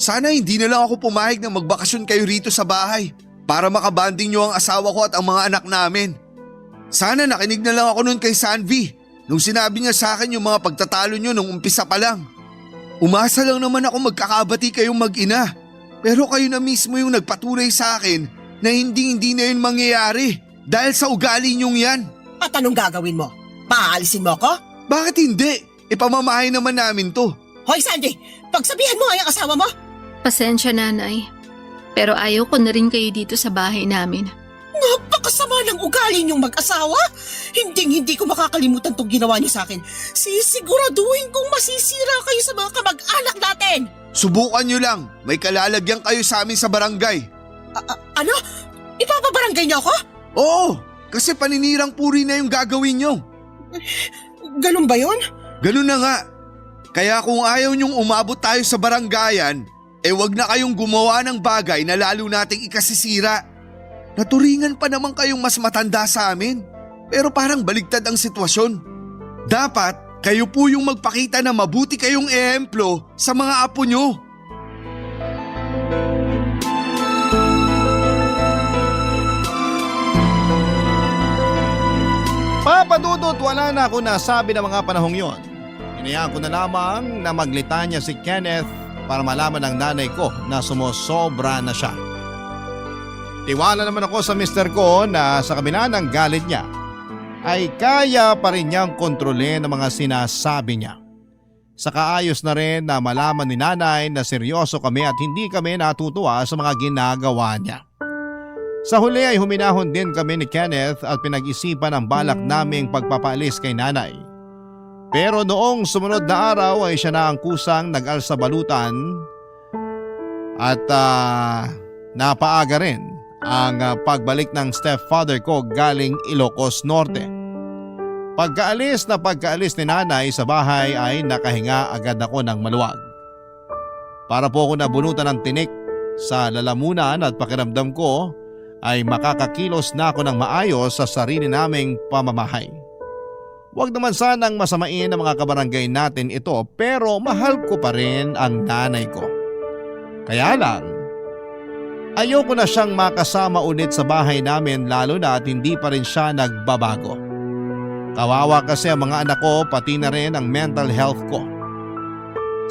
sana hindi na lang ako pumayag na magbakasyon kayo rito sa bahay para makabanding nyo ang asawa ko at ang mga anak namin. Sana nakinig na lang ako nun kay Sanvi nung sinabi niya sa akin yung mga pagtatalo nyo nung umpisa pa lang. Umasa lang naman ako magkakabati kayong mag-ina. Pero kayo na mismo yung nagpatunay sa akin na hindi na yun mangyayari dahil sa ugali nyong yan. At anong gagawin mo? Paalisin mo ako? Bakit hindi? Ipamamahay naman namin to. Hoy Sandy, pagsabihan mo nga yung asawa mo. Pasensya, Nanay. Pero ayaw ko na rin kayo dito sa bahay namin. Napakasama ng ugali niyong mag-asawa. Hindi ko makakalimutan tong ginawa niyo sa akin. Sisiguraduhin kong masisira kayo sa mga kamag-anak natin. Subukan nyo lang. May kalalagyan kayo sa amin sa barangay. Ano? Ipapabarangay niyo ako? Oo, kasi paninirang puri na yung gagawin nyo. Ganun ba yun? Ganun na nga. Kaya kung ayaw nyong umabot tayo sa barangayan, wag na kayong gumawa ng bagay na lalo nating ikasisira. Naturingan pa naman kayong mas matanda sa amin, pero parang baligtad ang sitwasyon. Dapat kayo po yung magpakita na mabuti kayong ehemplo sa mga apo nyo. Papadudot, wala na ako nasabi ng mga panahong yon. Inayaan ko na lamang na maglitanya si Kenneth para malaman ng nanay ko na sumosobra na siya. Tiwala naman ako sa mister ko na sa kabila ng galit niya ay kaya pa rin niyang kontrolin ang mga sinasabi niya. Sa kaayos na rin na malaman ni nanay na seryoso kami at hindi kami natutuwa sa mga ginagawa niya. Sa huli ay huminahon din kami ni Kenneth at pinag-isipan ang balak naming pagpapaalis kay nanay. Pero noong sumunod na araw ay siya na ang kusang nag-alsa balutan at napaaga rin ang pagbalik ng stepfather ko galing Ilocos Norte. Pagkaalis ni nanay sa bahay ay nakahinga agad ako ng maluwag. Para po ako nabunutan ng tinik sa lalamunan at pakiramdam ko ay makakakilos na ako ng maayos sa sarili naming pamamahay. Huwag naman sanang masamain ang mga kabarangay natin ito pero mahal ko pa rin ang nanay ko. Kaya lang, ayoko na siyang makasama ulit sa bahay namin lalo na at hindi pa rin siya nagbabago. Kawawa kasi ang mga anak ko pati na rin ang mental health ko.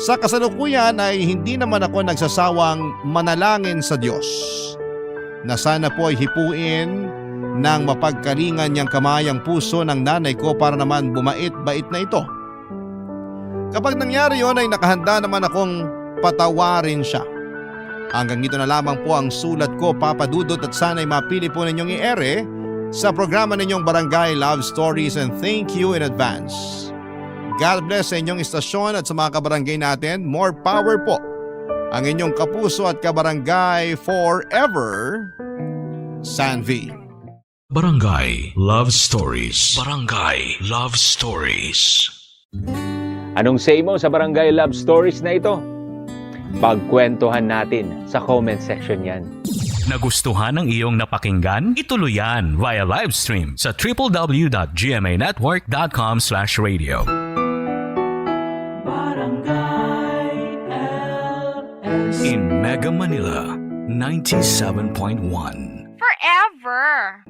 Sa kasalukuyan ay hindi naman ako nagsasawang manalangin sa Diyos na sana po ay hipuin ng mapagkalingan niyang kamay ang puso ng nanay ko para naman bumait-bait na ito. Kapag nangyari yon ay nakahanda naman akong patawarin siya. Hanggang dito na lamang po ang sulat ko, Papa Dudut, at sana'y mapili po ninyong i-ere sa programa ninyong Barangay Love Stories, and thank you in advance. God bless sa inyong istasyon at sa mga kabarangay natin. More power po. Ang inyong kapuso at kabarangay forever, Sanvi. Barangay Love Stories. Barangay Love Stories. Anong say mo sa Barangay Love Stories na ito? Pagkwentuhan natin sa comment section yan. Nagustuhan ng iyong napakinggan? Ituloy yan via live stream sa www.gmanetwork.com/radio. In Mega Manila, 97.1. Forever!